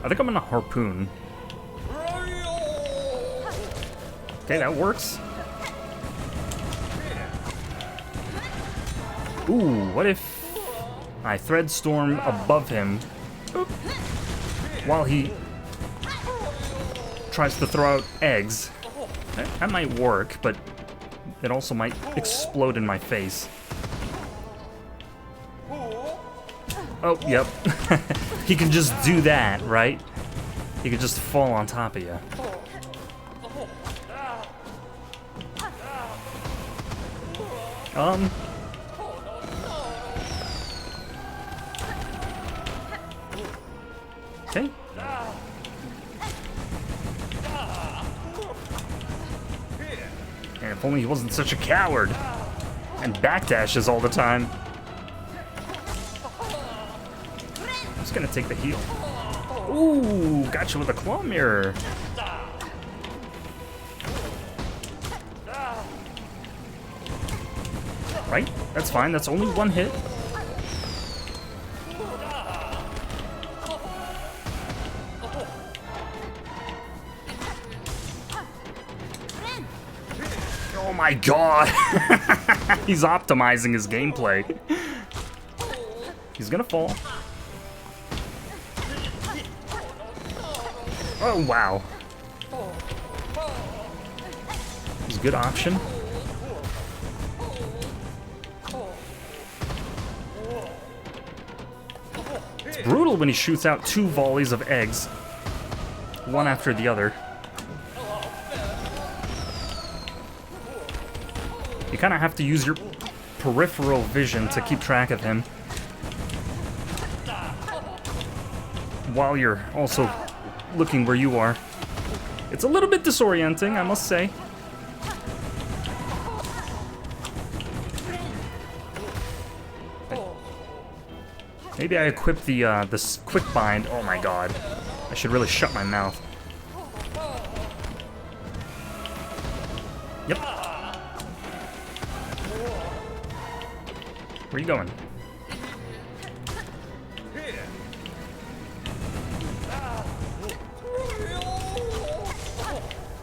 I think I'm gonna harpoon. Okay, that works. Ooh, what if I thread storm above him while he tries to throw out eggs? That might work, but it also might explode in my face. Oh, yep. He can just do that, right? He can just fall on top of you. Okay. And if only he wasn't such a coward and backdashes all the time. I'm just gonna take the heal. Ooh, gotcha with a claw mirror. Right? That's fine. That's only one hit. Oh my god! He's optimizing his gameplay. He's gonna fall. Oh wow. It's a good option. It's brutal when he shoots out 2 volleys of eggs, one after the other. You kind of have to use your peripheral vision to keep track of him, while you're also looking where you are. It's a little bit disorienting, I must say. Maybe I equip the this quick bind. Oh my god. I should really shut my mouth. Yep. Where are you going?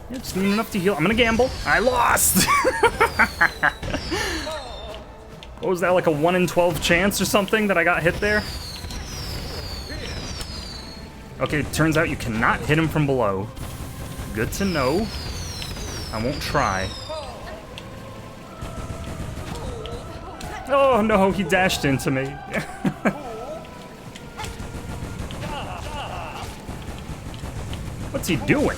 Yeah, just need enough to heal. I'm gonna gamble. I lost! What was that, like a 1 in 12 chance or something that I got hit there? Okay, turns out you cannot hit him from below. Good to know. I won't try. Oh no, he dashed into me. What's he doing?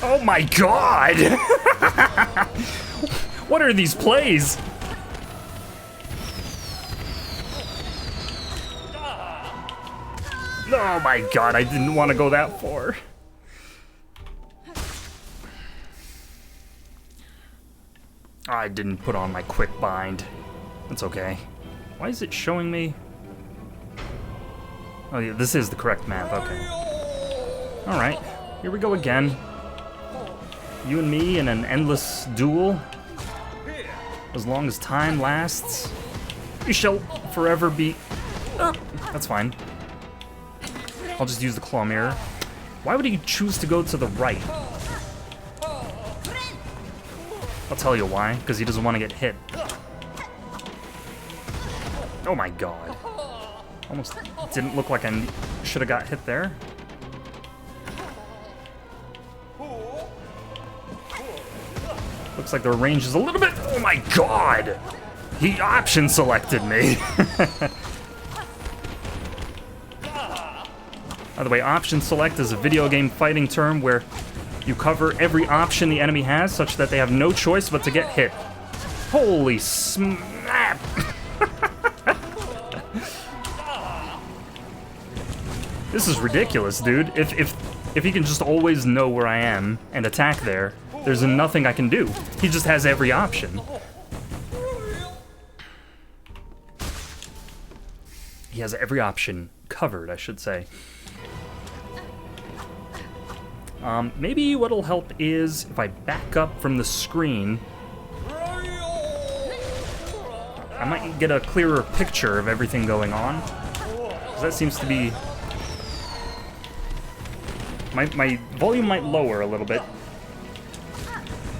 Oh my god! What are these plays? Oh my god, I didn't want to go that far. I didn't put on my quick bind. That's okay. Why is it showing me? Oh yeah, this is the correct map, okay. Alright, here we go again. You and me in an endless duel. As long as time lasts, we shall forever be... that's fine. I'll just use the claw mirror. Why would he choose to go to the right? I'll tell you why, because he doesn't want to get hit. Oh my god. Almost didn't look like I should have got hit there. Looks like the range is a little bit... oh my god! He option selected me. By the way, option select is a video game fighting term where you cover every option the enemy has such that they have no choice but to get hit. Holy snap! This is ridiculous, dude. If he can just always know where I am and attack there, there's nothing I can do. He just has every option. He has every option covered, I should say. Maybe what'll help is if I back up from the screen, I might get a clearer picture of everything going on. 'Cause that seems to be... My volume might lower a little bit,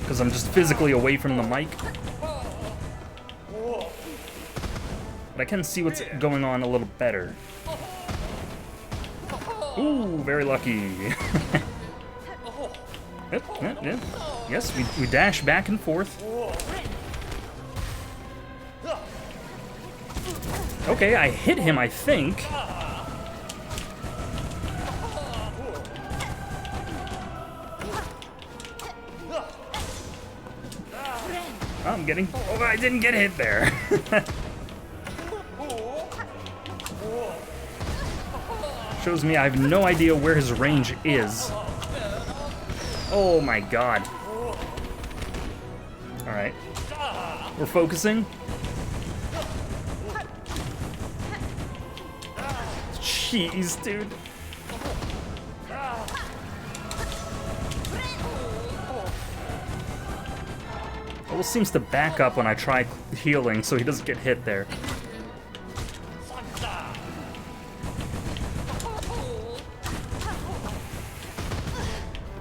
because I'm just physically away from the mic. But I can see what's going on a little better. Ooh, very lucky. Yep. Yes, we dash back and forth. Okay, I hit him, I think. I'm getting... oh, I didn't get hit there. Shows me I have no idea where his range is. Oh my god. Alright. We're focusing. Jeez, dude. Well, seems to back up when I try healing, so he doesn't get hit there.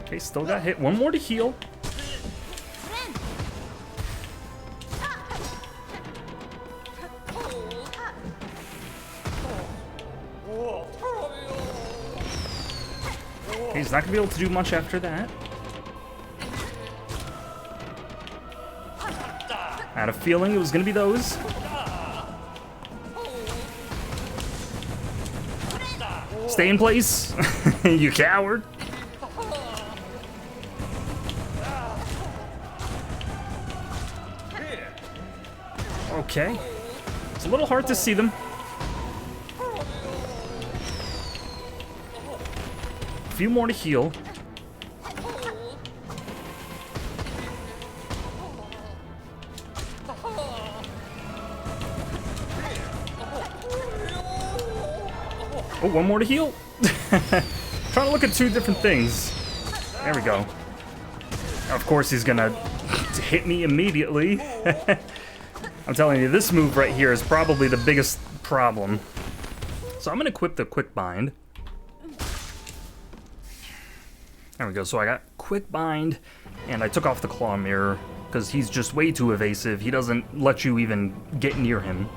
Okay, still got hit. One more to heal. Okay, he's not gonna be able to do much after that. I had a feeling it was gonna be those. Stay in place, you coward. Okay. It's a little hard to see them. A few more to heal. Oh, one more to heal. Trying to look at two different things. There we go. Of course he's gonna hit me immediately. I'm telling you, this move right here is probably the biggest problem. So I'm gonna equip the quick bind. There we go, so I got quick bind, and I took off the claw mirror, because he's just way too evasive. He doesn't let you even get near him.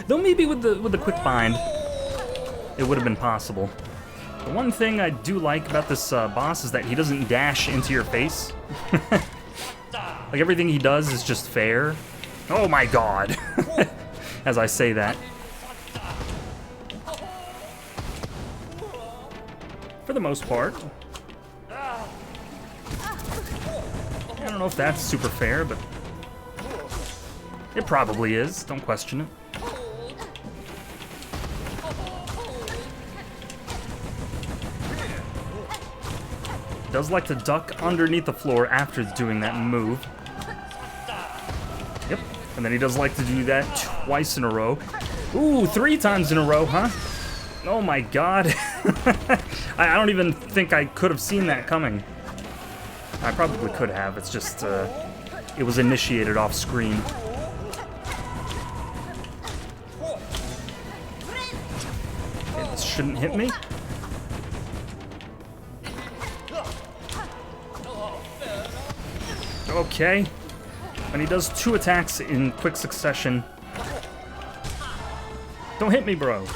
Though maybe with the quick bind, it would have been possible. The one thing I do like about this boss is that he doesn't dash into your face. Like, everything he does is just fair. Oh my god! As I say that. For the most part. I don't know if that's super fair, but it probably is. Don't question it. Does like to duck underneath the floor after doing that move. Yep. And then he does like to do that twice in a row. Ooh, 3 times in a row, huh? Oh my god. I don't even think I could have seen that coming. I probably could have. It's just, it was initiated off screen. Okay, this shouldn't hit me. Okay. And he does 2 attacks in quick succession. Don't hit me, bro.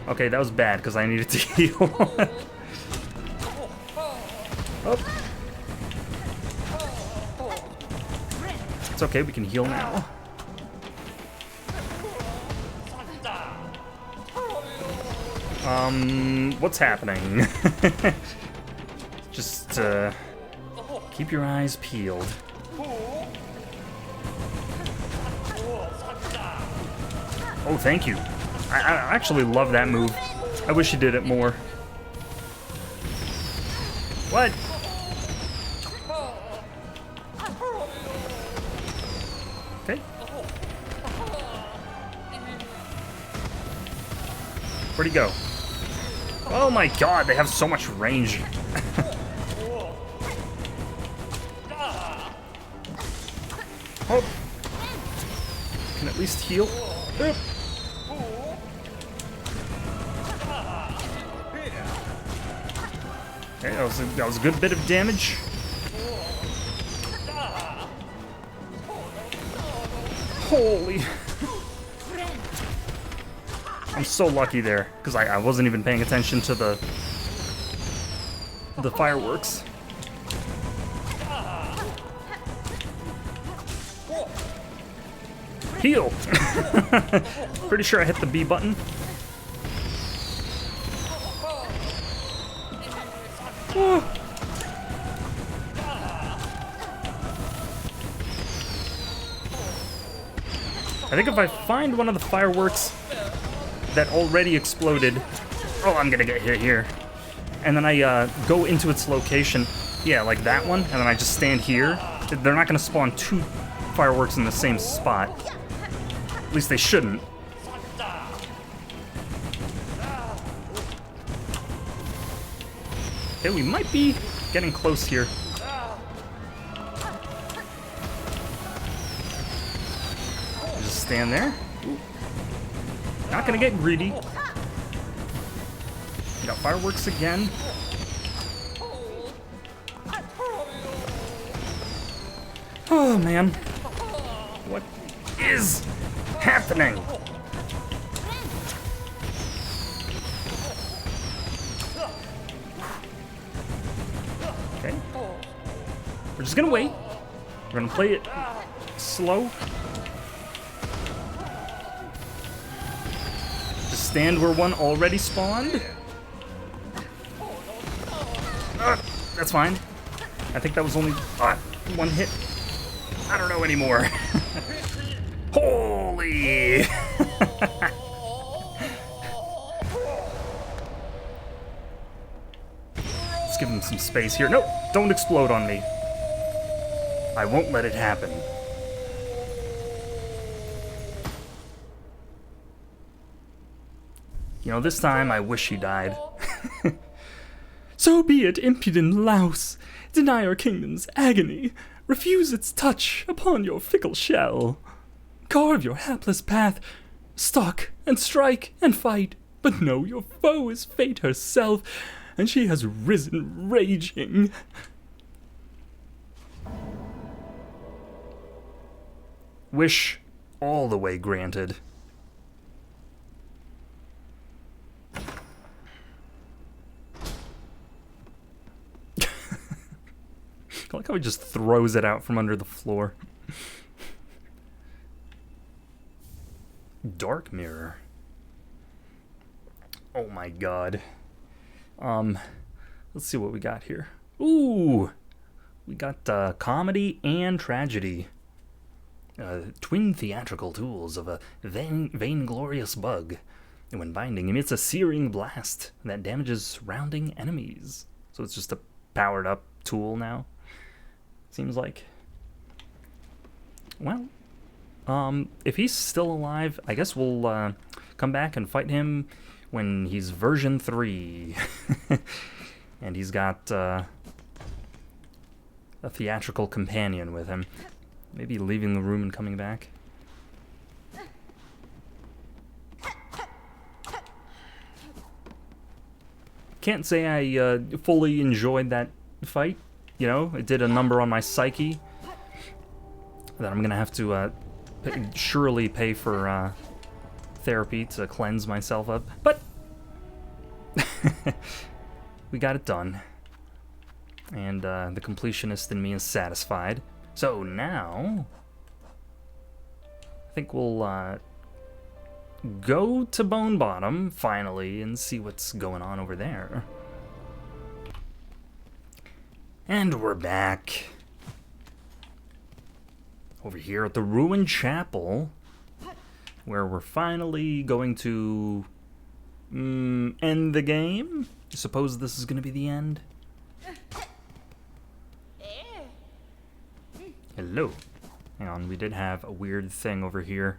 Okay, that was bad because I needed to heal. Oh. It's okay, we can heal now. What's happening? Just, keep your eyes peeled. Oh, thank you. I actually love that move. I wish he did it more. What? Okay. Where'd he go? Oh my god, they have so much range. Oh. Can at least heal. Oop. Okay, that was a good bit of damage. Holy. I'm so lucky there, because I wasn't even paying attention to the fireworks. Heal! Pretty sure I hit the B button. Woo. I think if I find one of the fireworks that already exploded, oh, I'm gonna get hit here, and then I go into its location, yeah, like that one, and then I just stand here, they're not gonna spawn 2 fireworks in the same spot. At least they shouldn't. Okay, we might be getting close here. Just stand there. Ooh. Not gonna get greedy. Got fireworks again. Oh man. What is happening? Okay. We're just gonna wait. We're gonna play it slow. Just stand where one already spawned. That's fine. I think that was only 1 hit. I don't know anymore. Holy! Let's give him some space here. No, don't explode on me. I won't let it happen. You know, this time I wish he died. So be it, impudent louse. Deny our kingdom's agony. Refuse its touch upon your fickle shell. Carve your hapless path. Stalk and strike and fight. But know your foe is fate herself, and she has risen raging. Wish all the way granted. I like how he just throws it out from under the floor. Dark mirror. Oh my god. Let's see what we got here. Ooh! We got comedy and tragedy. Twin theatrical tools of a vainglorious bug. When binding emits a searing blast that damages surrounding enemies. So it's just a powered up tool now, seems like. Well, if he's still alive, I guess we'll come back and fight him when he's version 3. And he's got a theatrical companion with him. Maybe leaving the room and coming back. Can't say I fully enjoyed that fight. You know, it did a number on my psyche that I'm gonna have to surely pay for therapy to cleanse myself up. But we got it done, and the completionist in me is satisfied. So now I think we'll go to Bone Bottom finally and see what's going on over there. And we're back over here at the Ruined Chapel, where we're finally going to end the game. I suppose this is going to be the end. Hello. Hang on, we did have a weird thing over here.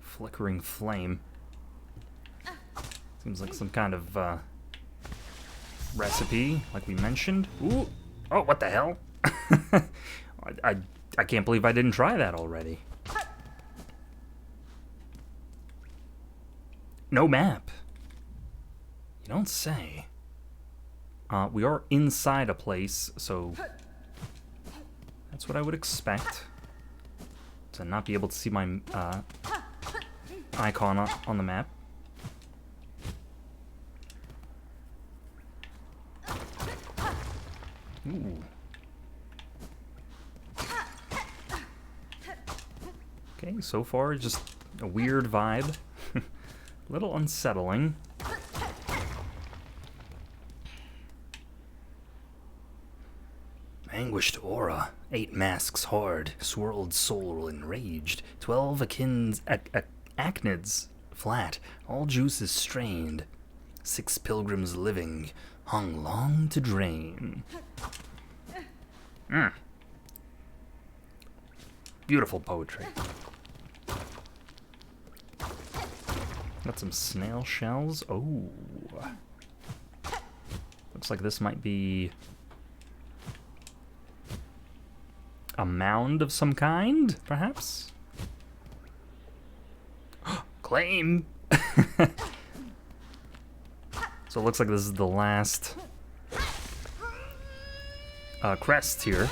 Flickering flame. Seems like some kind of recipe, like we mentioned. Ooh! Oh, what the hell? I can't believe I didn't try that already. No map. You don't say. We are inside a place, so that's what I would expect. To not be able to see my icon on the map. Ooh. Okay, so far just a weird vibe. A little unsettling. Anguished aura, 8 masks hard, swirled soul enraged, 12 acnids flat, all juices strained, 6 pilgrims living, hung long to drain. Beautiful poetry. Got some snail shells. Oh. Looks like this might be a mound of some kind, perhaps? Claim! So it looks like this is the last crest here.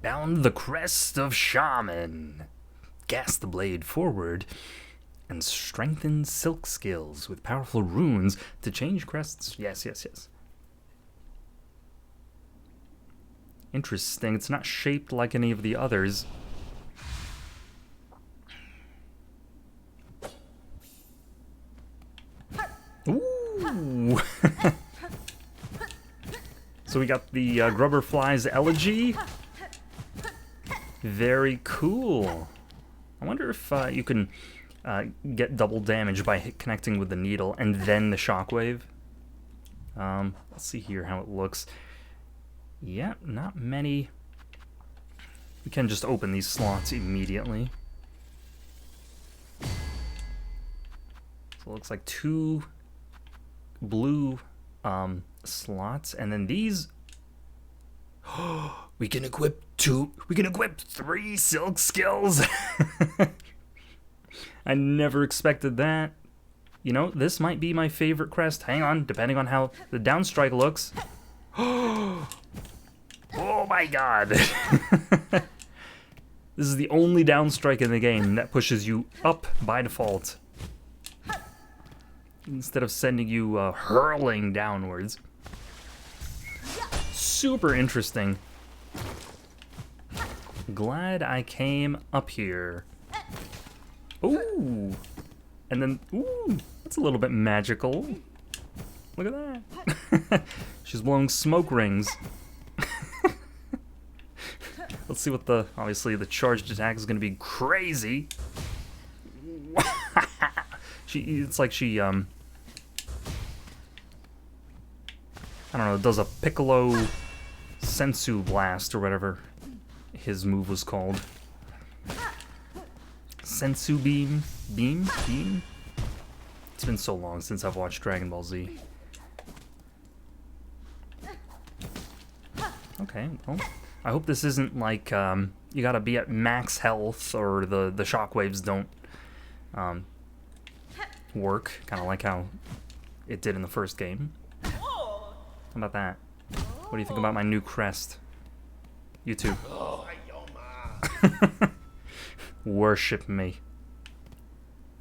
Bound the crest of Shaman. Cast the blade forward and strengthen silk skills with powerful runes to change crests. Yes, yes, yes. Interesting. It's not shaped like any of the others. Ooh! So we got the Grubberfly's Elegy. Very cool. I wonder if you can get double damage by connecting with the needle and then the shockwave. Let's see here how it looks. Yeah, not many. We can just open these slots immediately. So it looks like 2 blue slots, and then these. We can equip 3 silk skills. I never expected that. You know, this might be my favorite crest. Hang on, depending on how the downstrike looks. Oh my god. This is the only downstrike in the game that pushes you up by default, instead of sending you hurling downwards. Super interesting. Glad I came up here. Ooh. And then, ooh, that's a little bit magical. Look at that. She's blowing smoke rings. Let's see what obviously the charged attack is gonna be crazy. It's like she, I don't know, does a Piccolo Sensu Blast or whatever his move was called. Sensu Beam? Beam? It's been so long since I've watched Dragon Ball Z. Okay, well, I hope this isn't like, you gotta be at max health or the shockwaves don't, work, kind of like how it did in the first game. How about that? What do you think about my new crest? You too. Worship me.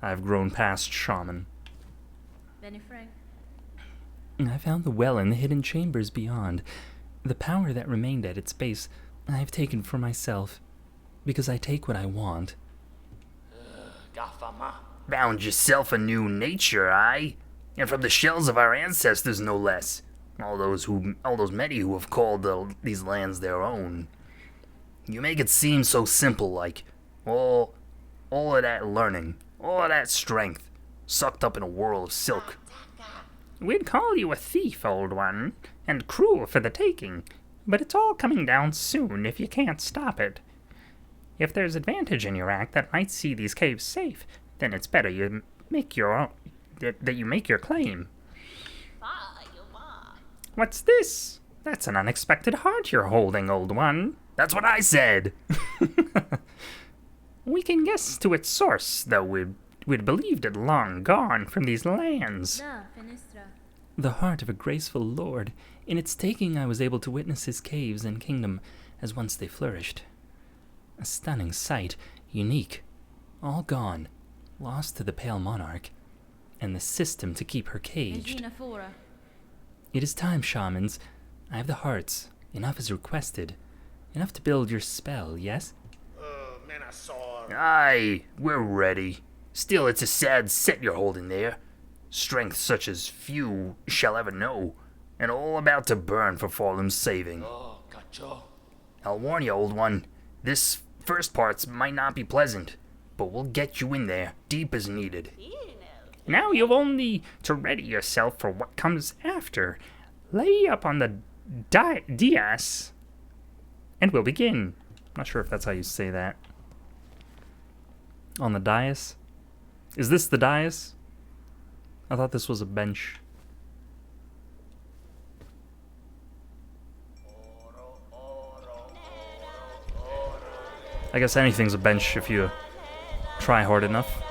I've grown past shaman. I found the well in the hidden chambers beyond. The power that remained at its base, I've taken for myself, because I take what I want. Found yourself a new nature, aye? And from the shells of our ancestors, no less. All those many who have called these lands their own. You make it seem so simple, like all of that learning, all of that strength, sucked up in a whirl of silk. We'd call you a thief, old one, and cruel for the taking, but it's all coming down soon if you can't stop it. If there's advantage in your act that might see these caves safe, then it's better you make your claim. What's this? That's an unexpected heart you're holding, old one. That's what I said. We can guess to its source, though we'd believed it long gone from these lands. The heart of a graceful lord. In its taking, I was able to witness his caves and kingdom as once they flourished. A stunning sight, unique, all gone, lost to the pale monarch, and the system to keep her caged. It is time, shamans. I have the hearts. Enough is requested. Enough to build your spell, yes? Aye, we're ready. Still, it's a sad set you're holding there. Strength such as few shall ever know, and all about to burn for Fallen's saving. I'll warn you, old one, this first parts might not be pleasant, but we'll get you in there, deep as needed. Now you've only to ready yourself for what comes after. Lay up on the dais, and we'll begin. Not sure if that's how you say that. On the dais? Is this the dais? I thought this was a bench. I guess anything's a bench if you try hard enough.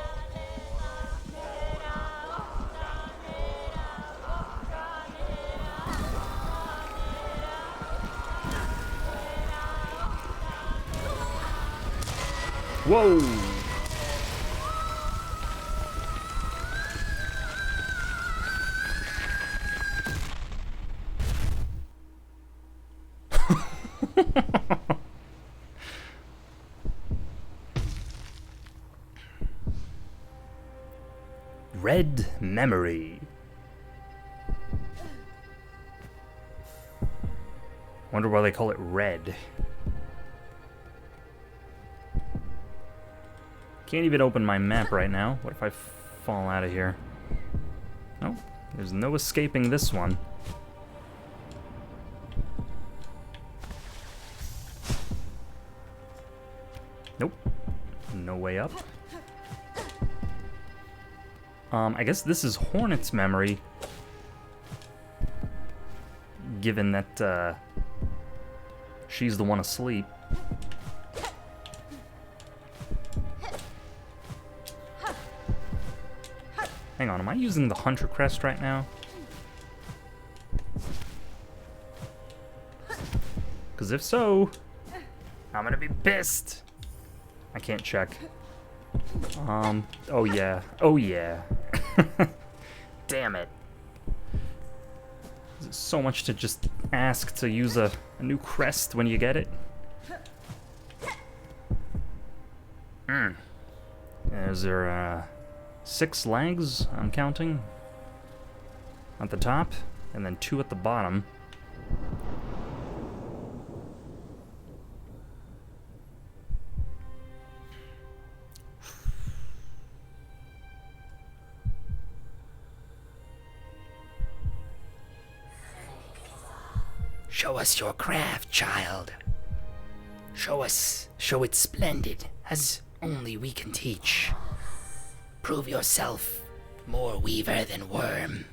Whoa! Red memory. Wonder why they call it red. Can't even open my map right now. What if I fall out of here? No, there's no escaping this one. Nope. No way up. I guess this is Hornet's memory. Given that, she's the one asleep. Hang on, am I using the Hunter Crest right now? Because if so, I'm gonna be pissed. I can't check. Oh yeah. Oh yeah. Damn it. Is it so much to just ask to use a new crest when you get it? Is there, 6 legs, I'm counting, at the top. and then 2 at the bottom. Show us your craft, child. Show it splendid, as only we can teach. Prove yourself more weaver than worm.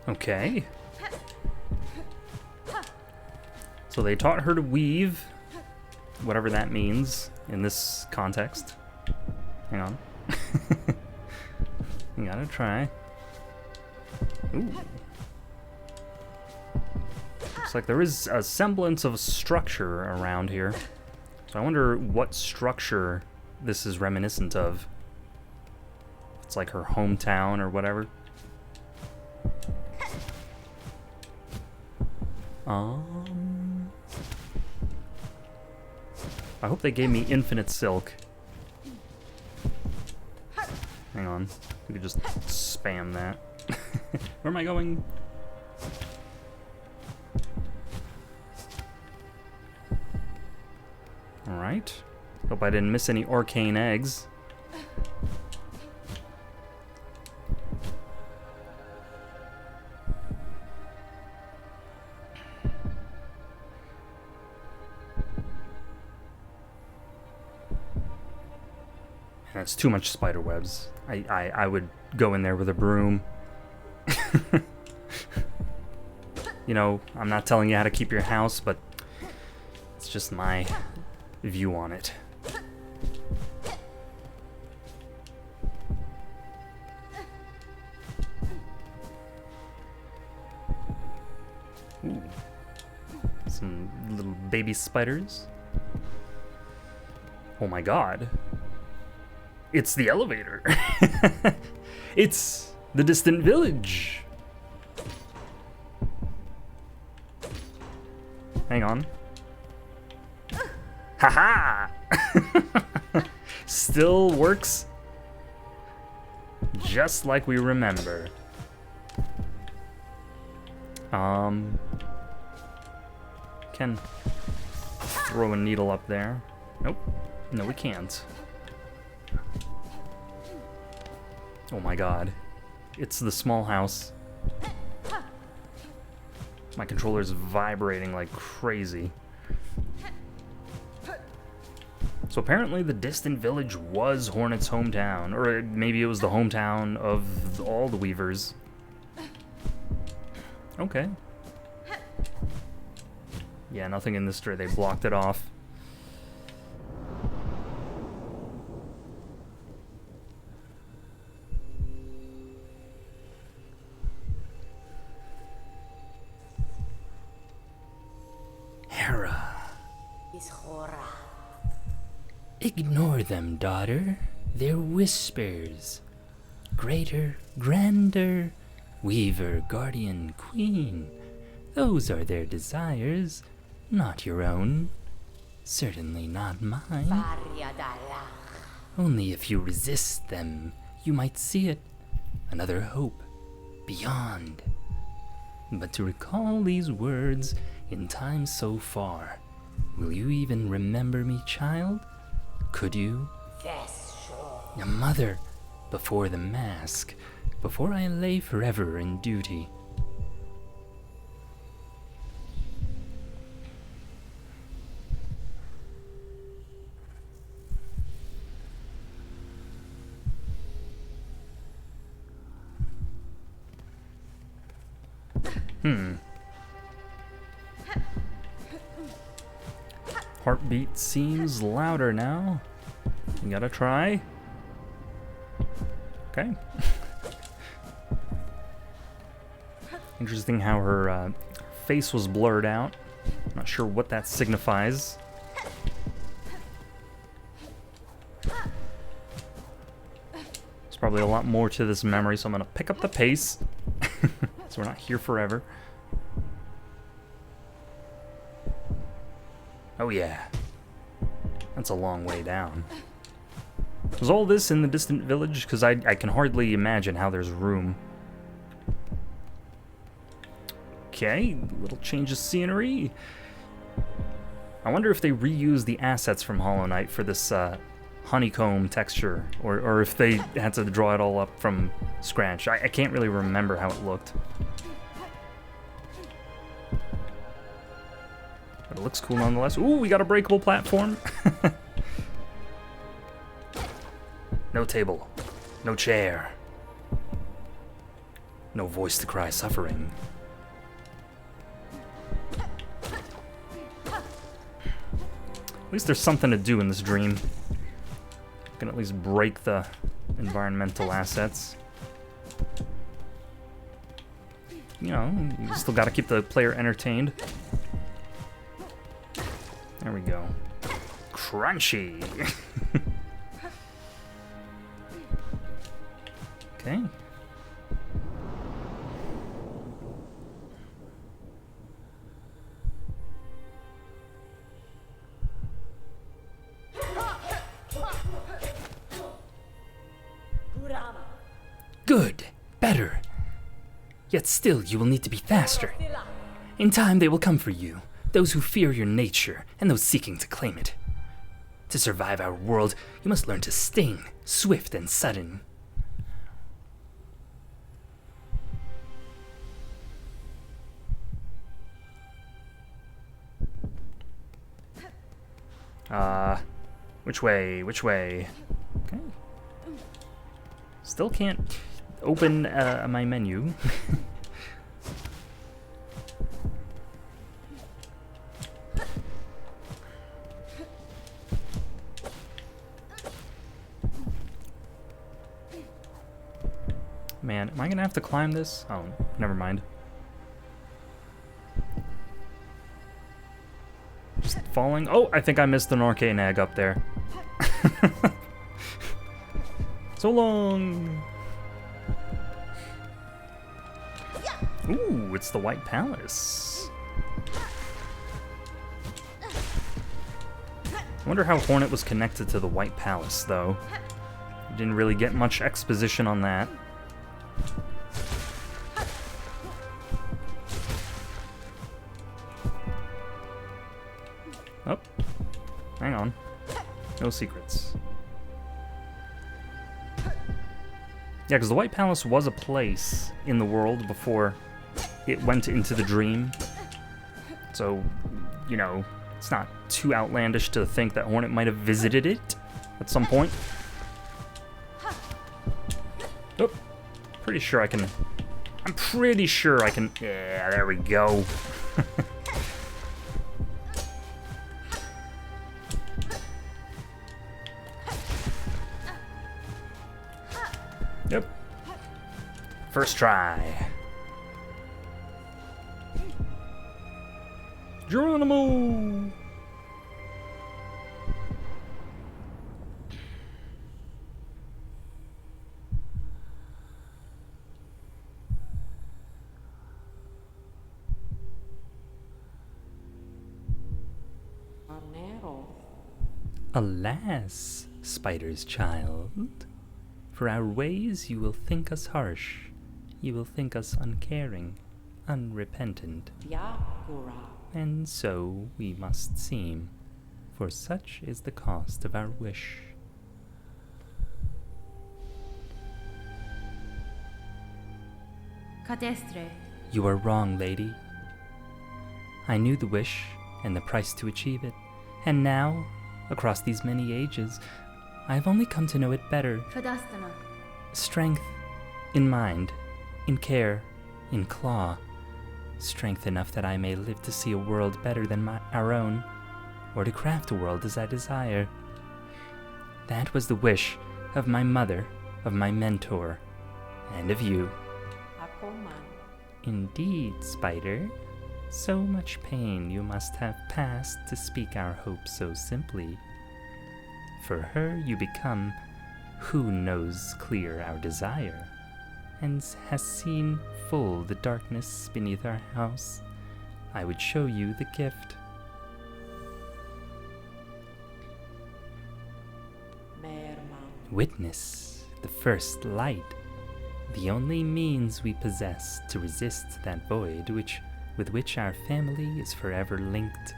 Okay. So they taught her to weave, whatever that means in this context. Hang on. You gotta try. Ooh. Looks like there is a semblance of a structure around here. So I wonder what structure this is reminiscent of. It's like her hometown or whatever. I hope they gave me infinite silk. Hang on. We could just spam that. Where am I going? Alright. Hope I didn't miss any arcane eggs. That's too much spider webs. I would go in there with a broom. You know, I'm not telling you how to keep your house, but it's just my view on it. Ooh. Some little baby spiders. Oh my god. It's the elevator. It's the distant village. Hang on. Haha! Still works just like we remember. Can throw a needle up there. Nope. No, we can't. Oh my god. It's the small house. My controller's vibrating like crazy. So apparently the distant village was Hornet's hometown. Or maybe it was the hometown of all the Weavers. Okay. Yeah, nothing in this tray. They blocked it off. Ignore them, daughter. They're whispers. Greater, grander, weaver, guardian, queen. Those are their desires, not your own. Certainly not mine. Only if you resist them, you might see it. Another hope, beyond. But to recall these words in time so far, will you even remember me, child? Could you? A mother, before the mask, before I lay forever in duty. Heartbeat seems louder now. You gotta try. Okay. Interesting how her face was blurred out. Not sure what that signifies. There's probably a lot more to this memory, so I'm gonna pick up the pace. So we're not here forever. Oh yeah. That's a long way down. Was all this in the distant village? Because I can hardly imagine how there's room. Okay, little change of scenery. I wonder if they reuse the assets from Hollow Knight for this honeycomb texture, or if they had to draw it all up from scratch. I can't really remember how it looked. But it looks cool nonetheless. Ooh, we got a breakable platform. No table, no chair, no voice to cry suffering. At least there's something to do in this dream. I can at least break the environmental assets. You know, you still gotta keep the player entertained. There we go. Crunchy! Okay. Good. Better. Yet still you will need to be faster. In time they will come for you, those who fear your nature and those seeking to claim it. To survive our world, you must learn to sting, swift and sudden. Which way? Which way? Okay. Still can't open my menu. Man, am I gonna have to climb this? Oh, never mind. Just falling. Oh, I think I missed an arcane egg up there. So long. Ooh, it's the White Palace. I wonder how Hornet was connected to the White Palace, though. Didn't really get much exposition on that. Oh, hang on. No secrets. Yeah, because the White Palace was a place in the world before it went into the dream. So, you know, it's not too outlandish to think that Hornet might have visited it at some point. Oh, pretty sure I can... I'm pretty sure I can... Yeah, there we go. Yep. First try. Geronimo! Alas, Spider's child. For our ways you will think us harsh, you will think us uncaring, unrepentant. And so we must seem, for such is the cost of our wish. You are wrong, lady. I knew the wish and the price to achieve it, and now, across these many ages, I have only come to know it better. Strength in mind, in care, in claw. Strength enough that I may live to see a world better than our own, or to craft a world as I desire. That was the wish of my mother, of my mentor, and of you. Indeed, Spider. So much pain you must have passed to speak our hope so simply. For her you become who knows clear our desire, and has seen full the darkness beneath our house. I would show you the gift. Witness the first light, the only means we possess to resist that void with which our family is forever linked.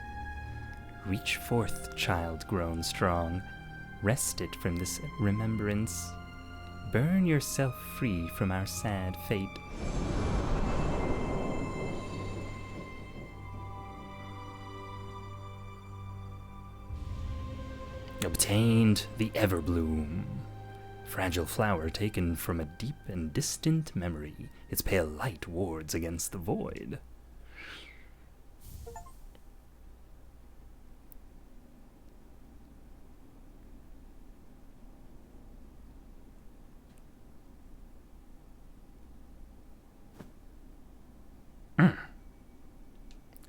Reach forth, child grown strong, wrested from this remembrance. Burn yourself free from our sad fate. Obtained the Everbloom. Fragile flower taken from a deep and distant memory. Its pale light wards against the void.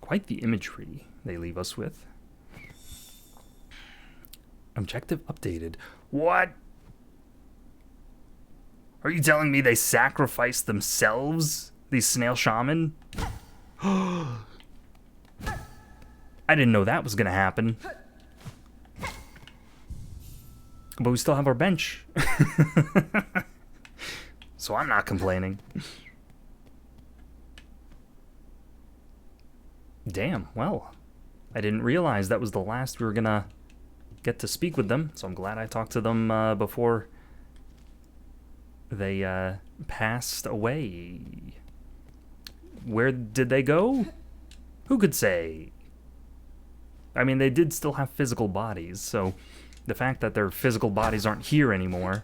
Quite the imagery they leave us with. Objective updated. What? Are you telling me they sacrificed themselves? These snail shaman? I didn't know that was gonna happen. But we still have our bench. So I'm not complaining. Damn, well, I didn't realize that was the last we were gonna get to speak with them, so I'm glad I talked to them before they passed away. Where did they go? Who could say? I mean, they did still have physical bodies, so the fact that their physical bodies aren't here anymore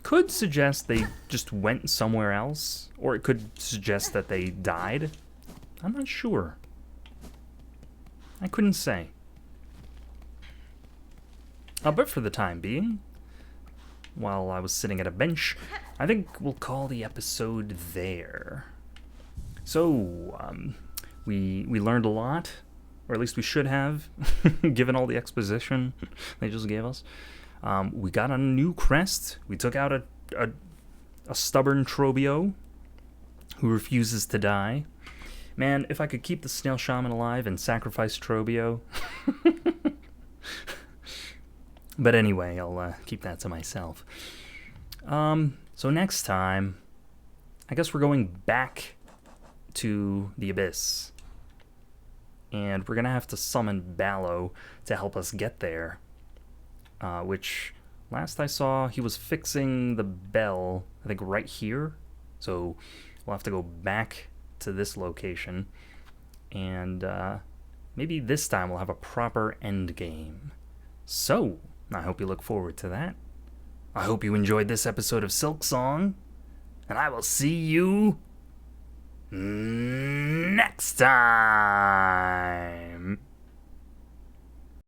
could suggest they just went somewhere else, or it could suggest that they died. I'm not sure. I couldn't say. But for the time being, while I was sitting at a bench, I think we'll call the episode there. So, we learned a lot, or at least we should have, given all the exposition they just gave us. We got a new crest. We took out a stubborn Trobio who refuses to die. Man, if I could keep the snail shaman alive and sacrifice Trobio. But anyway, I'll keep that to myself. So next time, I guess we're going back to the Abyss. And we're going to have to summon Ballo to help us get there. Which, last I saw, he was fixing the bell, I think right here. So we'll have to go back to this location, and maybe this time we'll have a proper end game. So, I hope you look forward to that. I hope you enjoyed this episode of Silksong, and I will see you next time.